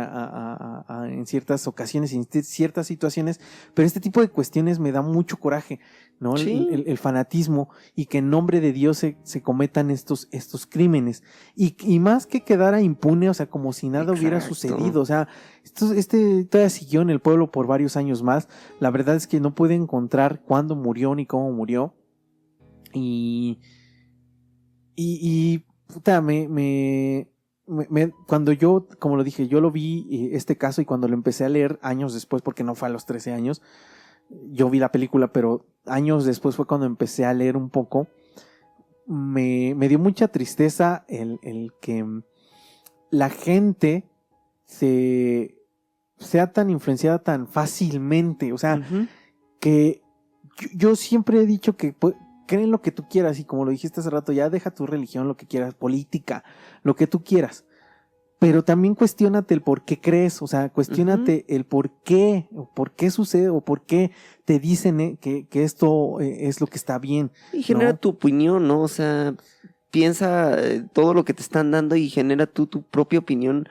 en ciertas ocasiones, en ciertas situaciones, pero este tipo de cuestiones me da mucho coraje, ¿no? Sí. El fanatismo y que en nombre de Dios se cometan estos crímenes y más que quedara impune, o sea, como si nada hubiera Exacto. sucedido, o sea, todavía siguió en el pueblo por varios años más. La verdad es que no pude encontrar cuándo murió ni cómo murió. Y puta, cuando yo, como lo dije, yo lo vi este caso y cuando lo empecé a leer años después, porque no fue a los 13 años, yo vi la película, pero años después fue cuando empecé a leer un poco. Me dio mucha tristeza el que la gente sea tan influenciada tan fácilmente, o sea, Ujú. que yo siempre he dicho que creen lo que tú quieras y como lo dijiste hace rato, ya deja tu religión, lo que quieras, política, lo que tú quieras, pero también cuestiónate el por qué crees, o sea, cuestiónate el por qué sucede o por qué te dicen que esto es lo que está bien. Y genera ¿no? tu opinión, ¿no? O sea, piensa todo lo que te están dando y genera tú tu propia opinión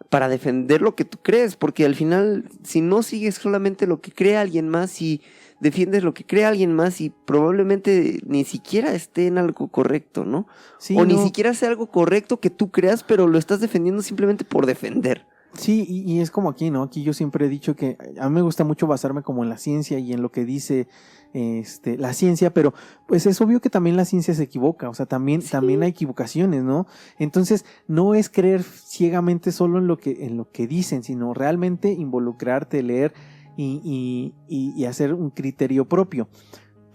para defender lo que tú crees, porque al final, si no sigues solamente lo que cree alguien más y defiendes lo que cree alguien más y probablemente ni siquiera esté en algo correcto, ¿no? Sí, o ni no. siquiera sea algo correcto que tú creas, pero lo estás defendiendo simplemente por defender. Sí, y es como aquí, ¿no? Aquí yo siempre he dicho que a mí me gusta mucho basarme como en la ciencia y en lo que dice la ciencia, pero pues es obvio que también la ciencia se equivoca, o sea, también hay equivocaciones, ¿no? Entonces, no es creer ciegamente solo en lo que dicen, sino realmente involucrarte, leer y hacer un criterio propio.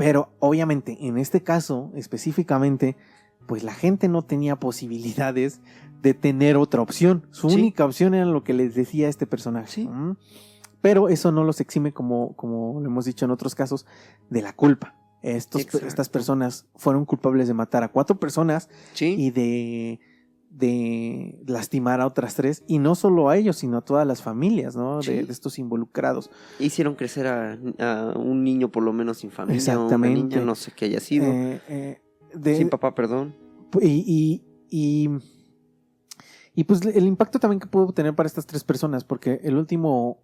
Pero obviamente en este caso específicamente, pues la gente no tenía posibilidades de tener otra opción. Su Sí. única opción era lo que les decía este personaje. Sí. Pero eso no los exime, como lo hemos dicho en otros casos, de la culpa. Exacto. Estas personas fueron culpables de matar a 4 personas Sí. y de lastimar a otras 3, y no solo a ellos, sino a todas las familias, ¿no? Sí. De estos involucrados. Hicieron crecer a un niño por lo menos sin familia. Exactamente. Una niña, no sé qué haya sido. Sin papá, perdón. Y pues el impacto también que pudo tener para estas 3 personas, porque el último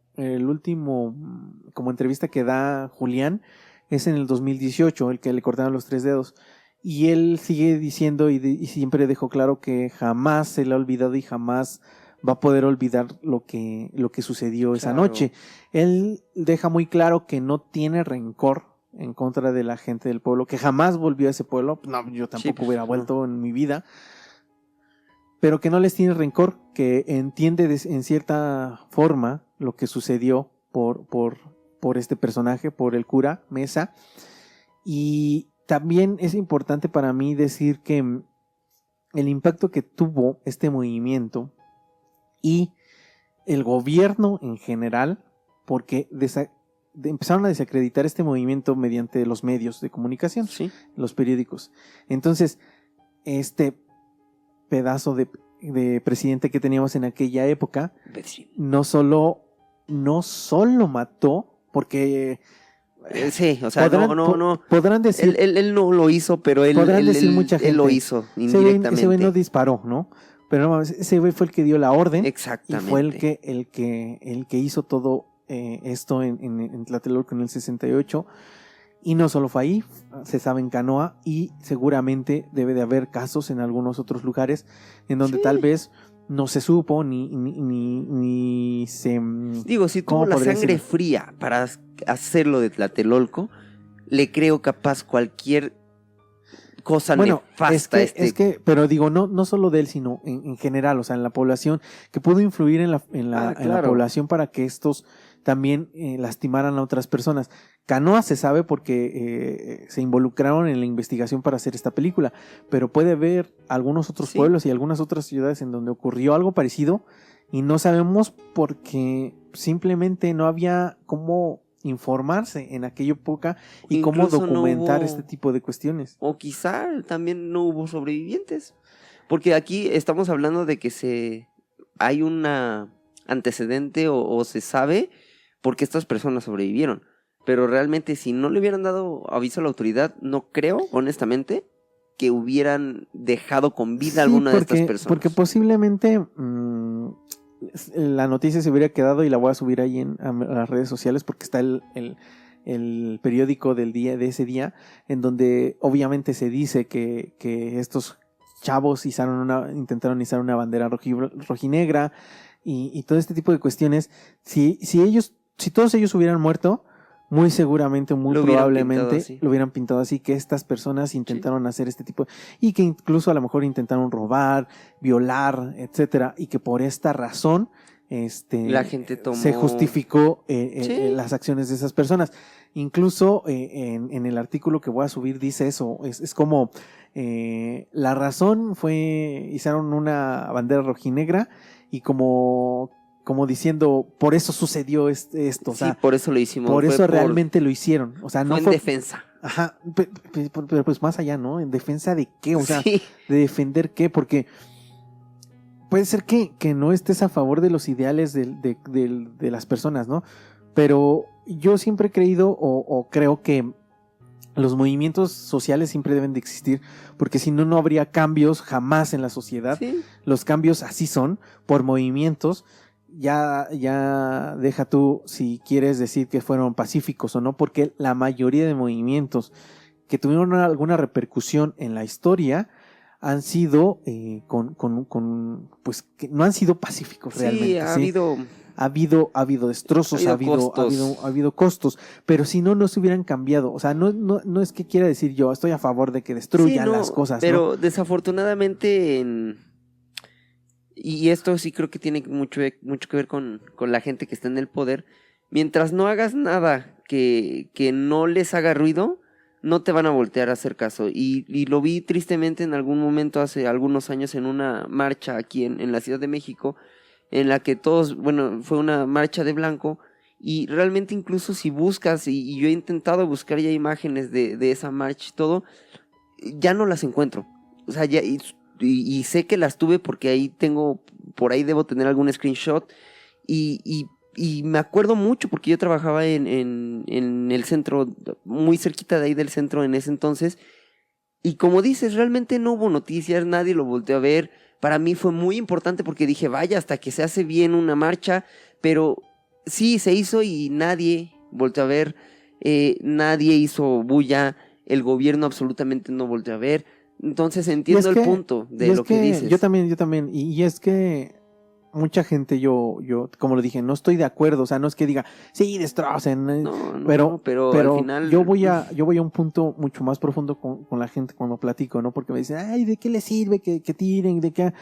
como entrevista que da Julián es en el 2018, el que le cortaron los 3 dedos. Y él sigue diciendo y siempre dejó claro que jamás se le ha olvidado y jamás va a poder olvidar lo que sucedió esa Claro. noche. Él deja muy claro que no tiene rencor en contra de la gente del pueblo, que jamás volvió a ese pueblo. No, yo tampoco pues, hubiera no. vuelto en mi vida. Pero que no les tiene rencor, que entiende en cierta forma lo que sucedió por este personaje, por el cura Mesa. Y también es importante para mí decir que el impacto que tuvo este movimiento y el gobierno en general, porque empezaron a desacreditar este movimiento mediante los medios de comunicación, Sí. los periódicos. Entonces, este pedazo de presidente que teníamos en aquella época no solo mató, porque Sí, o sea, no. podrán decir, Él no lo hizo, pero podrán decir mucha gente, él lo hizo ese indirectamente. güey no disparó, ¿no? Pero no mames, ese güey fue el que dio la orden y Exactamente. fue el que hizo todo esto en Tlatelolco en el 68. Y no solo fue ahí, se sabe en Canoa, y seguramente debe de haber casos en algunos otros lugares en donde Sí. tal vez no se supo ni se... Digo, si tuvo ¿cómo la podría sangre decirlo? fría para hacerlo de Tlatelolco, le creo capaz cualquier cosa nefasta. Pero digo, no solo de él, sino en general, o sea, en la población, que pudo influir en la Claro. población para que estos también lastimaran a otras personas. Canoa se sabe porque se involucraron en la investigación para hacer esta película, pero puede haber algunos otros Sí. pueblos y algunas otras ciudades en donde ocurrió algo parecido y no sabemos porque simplemente no había cómo informarse en aquella época y cómo Incluso no documentar hubo- este tipo de cuestiones. O quizá también no hubo sobrevivientes. Porque aquí estamos hablando de que hay una antecedente o se sabe por qué estas personas sobrevivieron. Pero realmente si no le hubieran dado aviso a la autoridad, no creo, honestamente, que hubieran dejado con vida Sí, alguna de estas personas. porque posiblemente la noticia se hubiera quedado, y la voy a subir ahí a las redes sociales porque está el periódico del día, de ese día, en donde obviamente se dice que estos chavos intentaron izar una bandera rojinegra y todo este tipo de cuestiones. Si todos ellos hubieran muerto, muy seguramente, muy Lo hubieran probablemente pintado así. lo hubieran pintado así, que estas personas intentaron hacer este tipo, y que incluso a lo mejor intentaron robar, violar, etcétera, y que por esta razón La gente tomó... se justificó Sí. las acciones de esas personas. Incluso en el artículo que voy a subir dice eso, es como la razón fue, izaron una bandera rojinegra y como diciendo, por eso sucedió esto, o Sí, sea, por eso lo hicimos. por fue eso realmente lo hicieron, o sea, fue no en fue... defensa. Ajá, pero pues más allá, ¿no? ¿En defensa de qué? O sea, Sí. ¿de defender qué? Porque puede ser que no estés a favor de los ideales de las personas, ¿no? Pero yo siempre he creído o creo que los movimientos sociales siempre deben de existir, porque si no, no habría cambios jamás en la sociedad. Sí. Los cambios así son, por movimientos. Ya deja tú si quieres decir que fueron pacíficos o no, porque la mayoría de movimientos que tuvieron alguna repercusión en la historia han sido pues que no han sido pacíficos realmente. Sí, ha habido destrozos, ha habido costos, pero si no se hubieran cambiado. O sea, no es que quiera decir yo estoy a favor de que destruyan Sí, no, las cosas, pero ¿no? desafortunadamente y esto sí creo que tiene mucho que ver con la gente que está en el poder. Mientras no hagas nada que no les haga ruido, no te van a voltear a hacer caso. Y lo vi tristemente en algún momento hace algunos años en una marcha aquí en la Ciudad de México, en la que todos, bueno, fue una marcha de blanco, y realmente incluso si buscas, y yo he intentado buscar ya imágenes de esa marcha y todo, ya no las encuentro. O sea, ya, y sé que las tuve porque ahí tengo, por ahí debo tener algún screenshot, y me acuerdo mucho porque yo trabajaba en el centro, muy cerquita de ahí del centro en ese entonces, y como dices, realmente no hubo noticias, nadie lo volteó a ver. Para mí fue muy importante porque dije, vaya, hasta que se hace bien una marcha, pero sí, se hizo y nadie volteó a ver, nadie hizo bulla, el gobierno absolutamente no volteó a ver. Entonces entiendo el punto de lo que dices. Yo también, y es que mucha gente, yo, como lo dije, no estoy de acuerdo, o sea, no es que diga, sí, destrocen, pero al final... yo voy a un punto mucho más profundo con la gente cuando platico, ¿no? Porque me dicen, ay, ¿de qué les sirve que tiren? ¿De qué?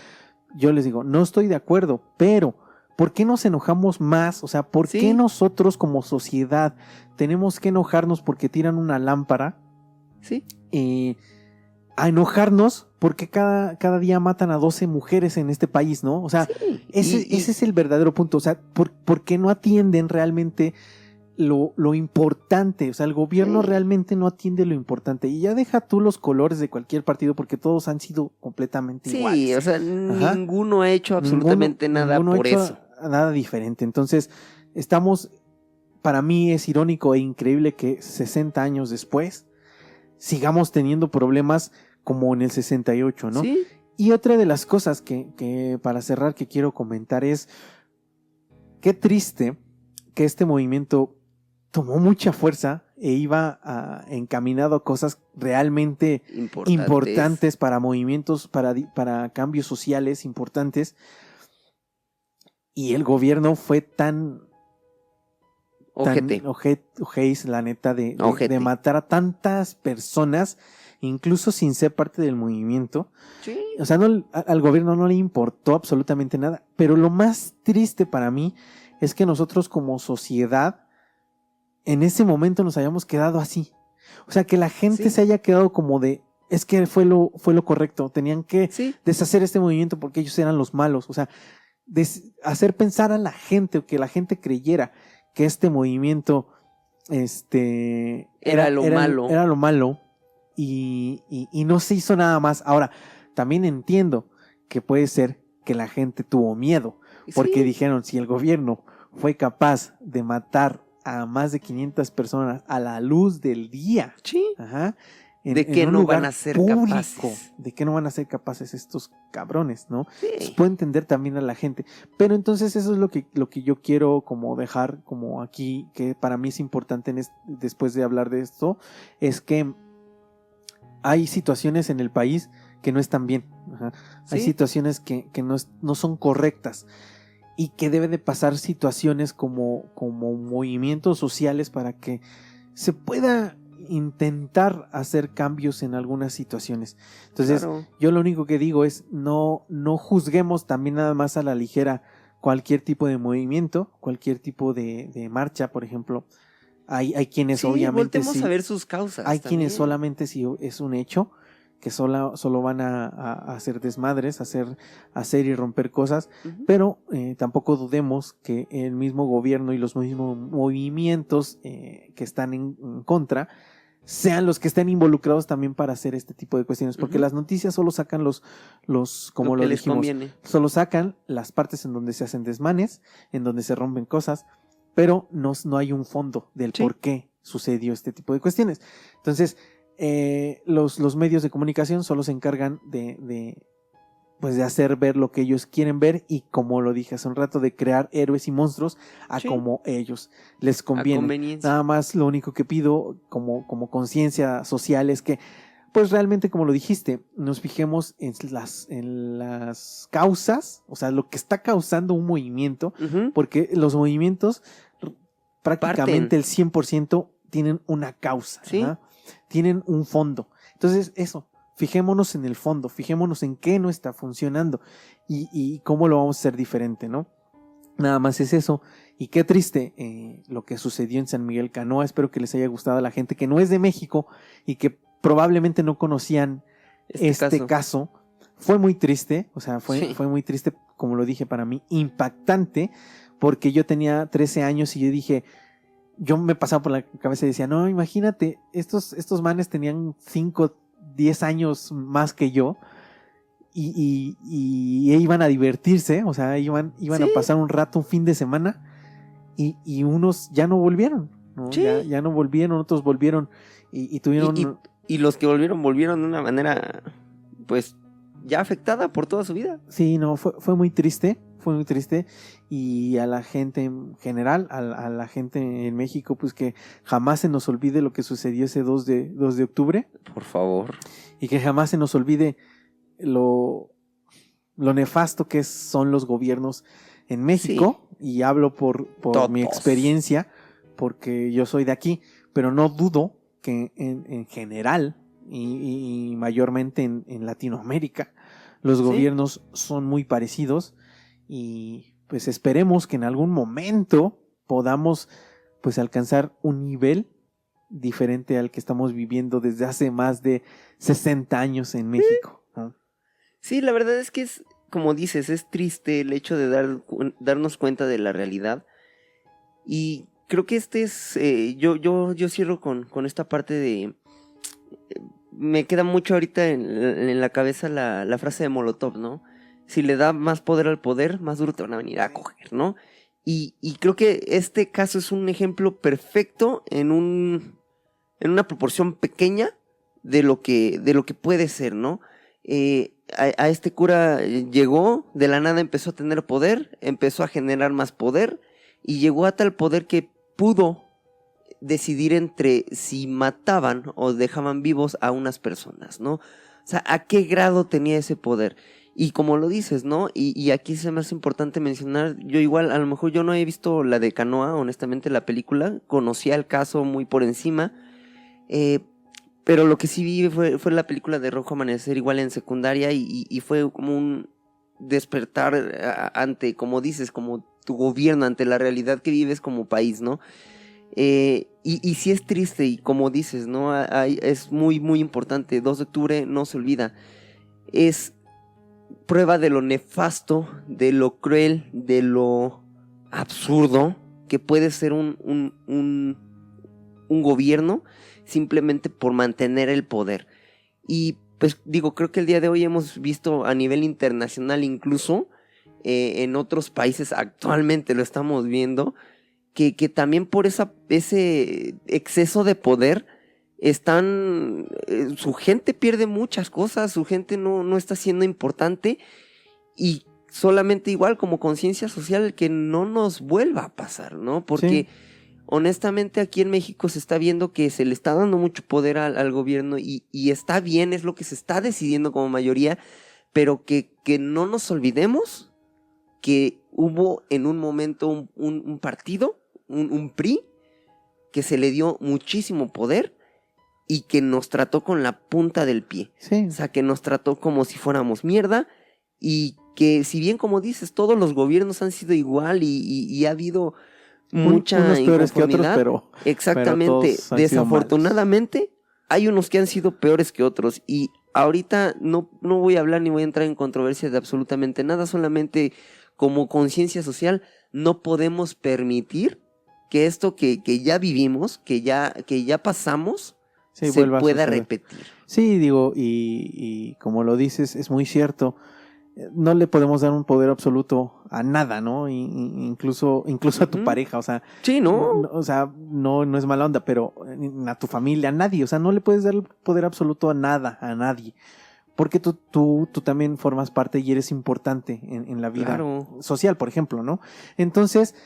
Yo les digo, no estoy de acuerdo, pero ¿por qué nos enojamos más? O sea, ¿por qué nosotros como sociedad tenemos que enojarnos porque tiran una lámpara? Sí. A enojarnos porque cada día matan a 12 mujeres en este país, ¿no? O sea, ese es el verdadero punto. O sea, ¿por qué no atienden realmente lo importante? O sea, el gobierno realmente no atiende lo importante. Y ya deja tú los colores de cualquier partido porque todos han sido completamente iguales. Sí, o sea, ninguno ha hecho absolutamente nada por eso. Nada diferente. Entonces, para mí es irónico e increíble que 60 años después sigamos teniendo problemas como en el 68, ¿no? Sí. Y otra de las cosas que para cerrar que quiero comentar es qué triste que este movimiento tomó mucha fuerza e iba encaminado a cosas realmente importantes para movimientos, para cambios sociales importantes, y el gobierno fue tan ojéis, la neta, de matar a tantas personas, incluso sin ser parte del movimiento. Sí. O sea, al gobierno no le importó absolutamente nada. Pero lo más triste para mí es que nosotros como sociedad en ese momento nos hayamos quedado así. O sea, que la gente se haya quedado como de, es que fue lo correcto, tenían que deshacer este movimiento porque ellos eran los malos. O sea, hacer pensar a la gente, o que la gente creyera que este movimiento era lo malo y no se hizo nada más. Ahora, también entiendo que puede ser que la gente tuvo miedo, porque dijeron, si el gobierno fue capaz de matar a más de 500 personas a la luz del día, ¿de qué no van a ser capaces? ¿De qué no van a ser capaces estos cabrones, no? Entonces, puedo entender también a la gente. Pero entonces eso es lo que yo quiero como dejar como aquí, que para mí es importante después de hablar de esto, es que hay situaciones en el país que no están bien. Hay situaciones que no son correctas. Y que debe de pasar situaciones como movimientos sociales para que se pueda intentar hacer cambios en algunas situaciones. Entonces, yo lo único que digo es no juzguemos también nada más a la ligera cualquier tipo de movimiento, cualquier tipo de marcha, por ejemplo. Hay quienes obviamente voltemos a ver sus causas. Hay también. quienes solamente si es un hecho, que solo van a hacer desmadres, hacer y romper cosas, pero tampoco dudemos que el mismo gobierno y los mismos movimientos que están en contra sean los que estén involucrados también para hacer este tipo de cuestiones, porque las noticias solo sacan los como lo dijimos, solo sacan las partes en donde se hacen desmanes, en donde se rompen cosas, pero no hay un fondo del por qué sucedió este tipo de cuestiones. Entonces, los medios de comunicación solo se encargan de hacer ver lo que ellos quieren ver, y como lo dije hace un rato, de crear héroes y monstruos a como ellos les conviene. Nada más lo único que pido como conciencia social es que pues realmente, como lo dijiste, nos fijemos en las causas, o sea, lo que está causando un movimiento, porque los movimientos prácticamente el 100% tienen una causa, tienen un fondo. Entonces, eso, fijémonos en el fondo, fijémonos en qué no está funcionando y cómo lo vamos a hacer diferente, ¿no? Nada más es eso. Y qué triste lo que sucedió en San Miguel Canoa. Espero que les haya gustado a la gente que no es de México y que probablemente no conocían este caso. Fue muy triste, o sea, fue muy triste, como lo dije, para mí, impactante, porque yo tenía 13 años y yo dije, yo me pasaba por la cabeza y decía, no, imagínate, estos manes tenían 5, 10 años más que yo y iban a divertirse, o sea, iban a pasar un rato, un fin de semana y unos ya no volvieron, ¿no? Sí. Ya no volvieron, otros volvieron y tuvieron... Y los que volvieron de una manera, pues, ya afectada por toda su vida. Sí, no, fue muy triste, y a la gente en general, a la gente en México, pues que jamás se nos olvide lo que sucedió ese 2 de octubre. Por favor. Y que jamás se nos olvide lo nefasto que son los gobiernos en México, y hablo por mi experiencia, porque yo soy de aquí, pero no dudo que en general y mayormente en Latinoamérica los gobiernos son muy parecidos, y pues esperemos que en algún momento podamos pues alcanzar un nivel diferente al que estamos viviendo desde hace más de 60 años en México, ¿no? Sí, la verdad es que es, como dices, es triste el hecho de darnos cuenta de la realidad. Y creo que este es, yo cierro con esta parte de, me queda mucho ahorita en la cabeza la frase de Molotov, ¿no? Si le da más poder al poder, más duro te van a venir a coger, ¿no? Y creo que este caso es un ejemplo perfecto en una proporción pequeña de lo que puede ser, ¿no? A este cura llegó, de la nada empezó a tener poder, empezó a generar más poder, y llegó a tal poder que pudo decidir entre si mataban o dejaban vivos a unas personas, ¿no? O sea, ¿a qué grado tenía ese poder? Y como lo dices, ¿no? Y aquí se me hace importante mencionar, yo igual, a lo mejor yo no he visto la de Canoa, honestamente, la película, conocía el caso muy por encima, pero lo que sí vi fue la película de Rojo Amanecer, igual en secundaria, y fue como un despertar ante, como dices, como tu gobierno, ante la realidad que vives como país, ¿no? Y sí es triste, y como dices, ¿no? Es muy, muy importante. 2 de octubre no se olvida. Es prueba de lo nefasto, de lo cruel, de lo absurdo que puede ser un gobierno simplemente por mantener el poder. Y pues digo, creo que el día de hoy hemos visto a nivel internacional, incluso en otros países actualmente lo estamos viendo, que también por ese exceso de poder su gente pierde muchas cosas, su gente no está siendo importante, y solamente igual como conciencia social que no nos vuelva a pasar, ¿no? Porque honestamente aquí en México se está viendo que se le está dando mucho poder al gobierno, y está bien, es lo que se está decidiendo como mayoría, pero que no nos olvidemos que hubo en un momento un partido, un PRI, que se le dio muchísimo poder y que nos trató con la punta del pie. Sí. O sea, que nos trató como si fuéramos mierda, y que si bien, como dices, todos los gobiernos han sido igual y ha habido mucha unos peores que otros, inconformidad. Exactamente. pero Desafortunadamente, hay unos que han sido peores que otros, y ahorita no voy a hablar ni voy a entrar en controversia de absolutamente nada, solamente como conciencia social no podemos permitir que esto que ya vivimos, que ya pasamos, se pueda repetir. Sí, digo, y como lo dices, es muy cierto. No le podemos dar un poder absoluto a nada, ¿no? Incluso a tu pareja, o sea. Sí, ¿no? O sea, no es mala onda, pero a tu familia, a nadie. O sea, no le puedes dar el poder absoluto a nada, a nadie. Porque tú también formas parte y eres importante en la vida social, por ejemplo, ¿no? Entonces,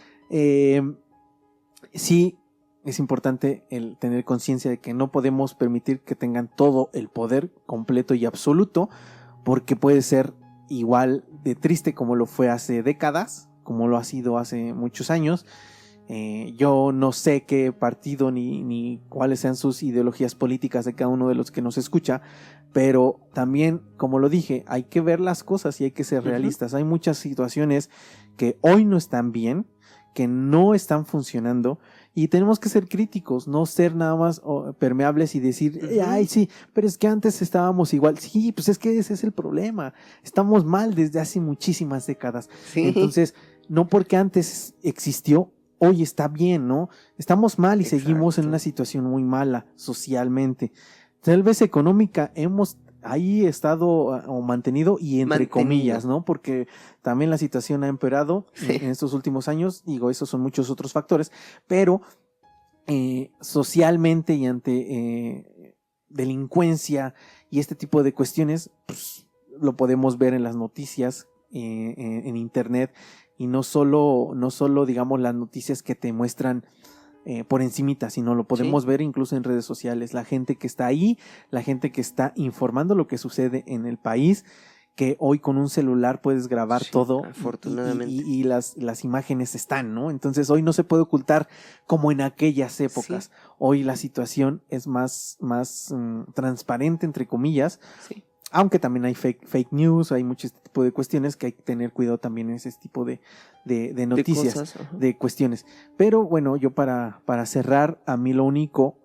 sí es importante el tener conciencia de que no podemos permitir que tengan todo el poder completo y absoluto, porque puede ser igual de triste como lo fue hace décadas, como lo ha sido hace muchos años, Yo no sé qué partido ni cuáles sean sus ideologías políticas de cada uno de los que nos escucha, pero también, como lo dije, hay que ver las cosas y hay que ser realistas. Hay muchas situaciones que hoy no están bien, que no están funcionando, y tenemos que ser críticos, no ser nada más permeables y decir, ay, sí, pero es que antes estábamos igual. Sí, pues es que ese es el problema. Estamos mal desde hace muchísimas décadas. Sí. Entonces, no porque antes existió, hoy está bien, ¿no? Estamos mal y seguimos en una situación muy mala socialmente. Tal vez económica hemos ahí estado o mantenido y entre comillas, ¿no? Porque también la situación ha empeorado en estos últimos años. Digo, esos son muchos otros factores, pero socialmente y ante delincuencia y este tipo de cuestiones, pues lo podemos ver en las noticias, en internet, y no solo digamos las noticias que te muestran por encimita, sino lo podemos ver incluso en redes sociales, la gente que está ahí, la gente que está informando lo que sucede en el país, que hoy con un celular puedes grabar todo, afortunadamente. y las imágenes están, ¿no? Entonces hoy no se puede ocultar como en aquellas épocas. Hoy la situación es más transparente, entre comillas. Aunque también hay fake news, hay mucho este tipo de cuestiones que hay que tener cuidado también en ese tipo de noticias, de cuestiones. Pero bueno, yo para cerrar, a mí lo único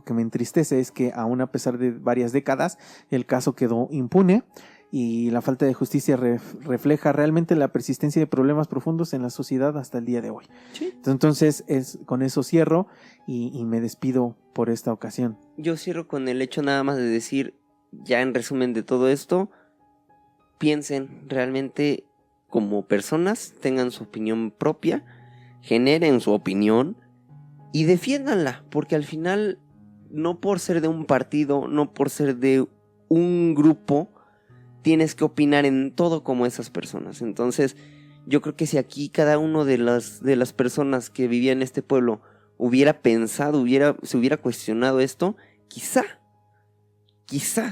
que me entristece es que aún a pesar de varias décadas, el caso quedó impune, y la falta de justicia refleja realmente la persistencia de problemas profundos en la sociedad hasta el día de hoy. Entonces, con eso cierro y me despido por esta ocasión. Yo cierro con el hecho nada más de decir, ya en resumen de todo esto, piensen realmente como personas, tengan su opinión propia, generen su opinión y defiéndanla, porque al final, no por ser de un partido, no por ser de un grupo, tienes que opinar en todo como esas personas. Entonces, yo creo que si aquí cada uno de las personas que vivían en este pueblo hubiera pensado, se hubiera cuestionado esto, quizá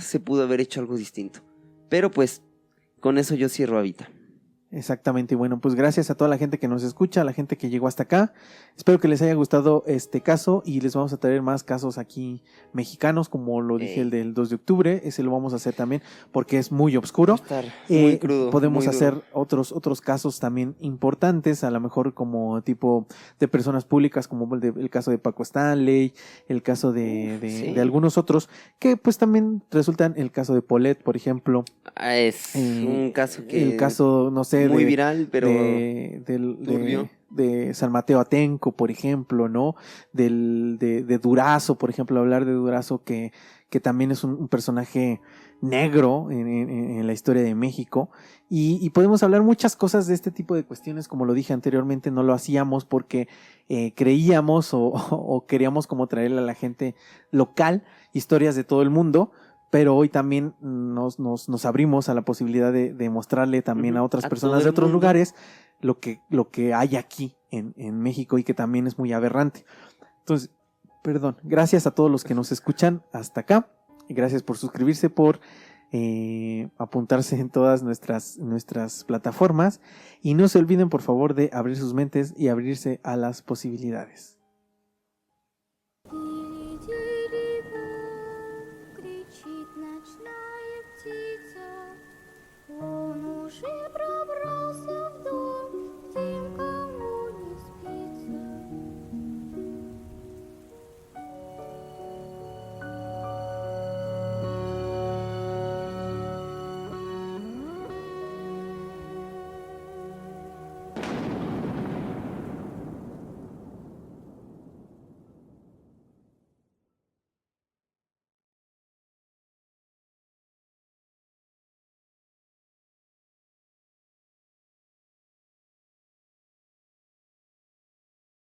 se pudo haber hecho algo distinto. Pero pues, con eso yo cierro Habita. Exactamente, bueno, pues gracias a toda la gente que nos escucha, a la gente que llegó hasta acá. Espero que les haya gustado este caso, y les vamos a traer más casos aquí mexicanos, como lo dije, el del 2 de octubre, ese lo vamos a hacer también porque es muy oscuro. Muy crudo. Podemos muy hacer otros casos también importantes, a lo mejor como tipo de personas públicas, como el caso de Paco Stanley, el caso de algunos otros, que pues también resultan, el caso de Paulette, por ejemplo. Es un caso que... El caso, no sé, muy viral, pero de San Mateo Atenco, por ejemplo, ¿no? De Durazo, por ejemplo, hablar de Durazo, que también es un personaje negro en la historia de México, y podemos hablar muchas cosas de este tipo de cuestiones. Como lo dije anteriormente, no lo hacíamos porque creíamos o queríamos como traerle a la gente local historias de todo el mundo, pero hoy también nos abrimos a la posibilidad de mostrarle también a otras personas de otros lugares lo que hay aquí en México, y que también es muy aberrante. Entonces, gracias a todos los que nos escuchan hasta acá, y gracias por suscribirse, por apuntarse en todas nuestras plataformas, y no se olviden, por favor, de abrir sus mentes y abrirse a las posibilidades. Кричит ночная птица, он уже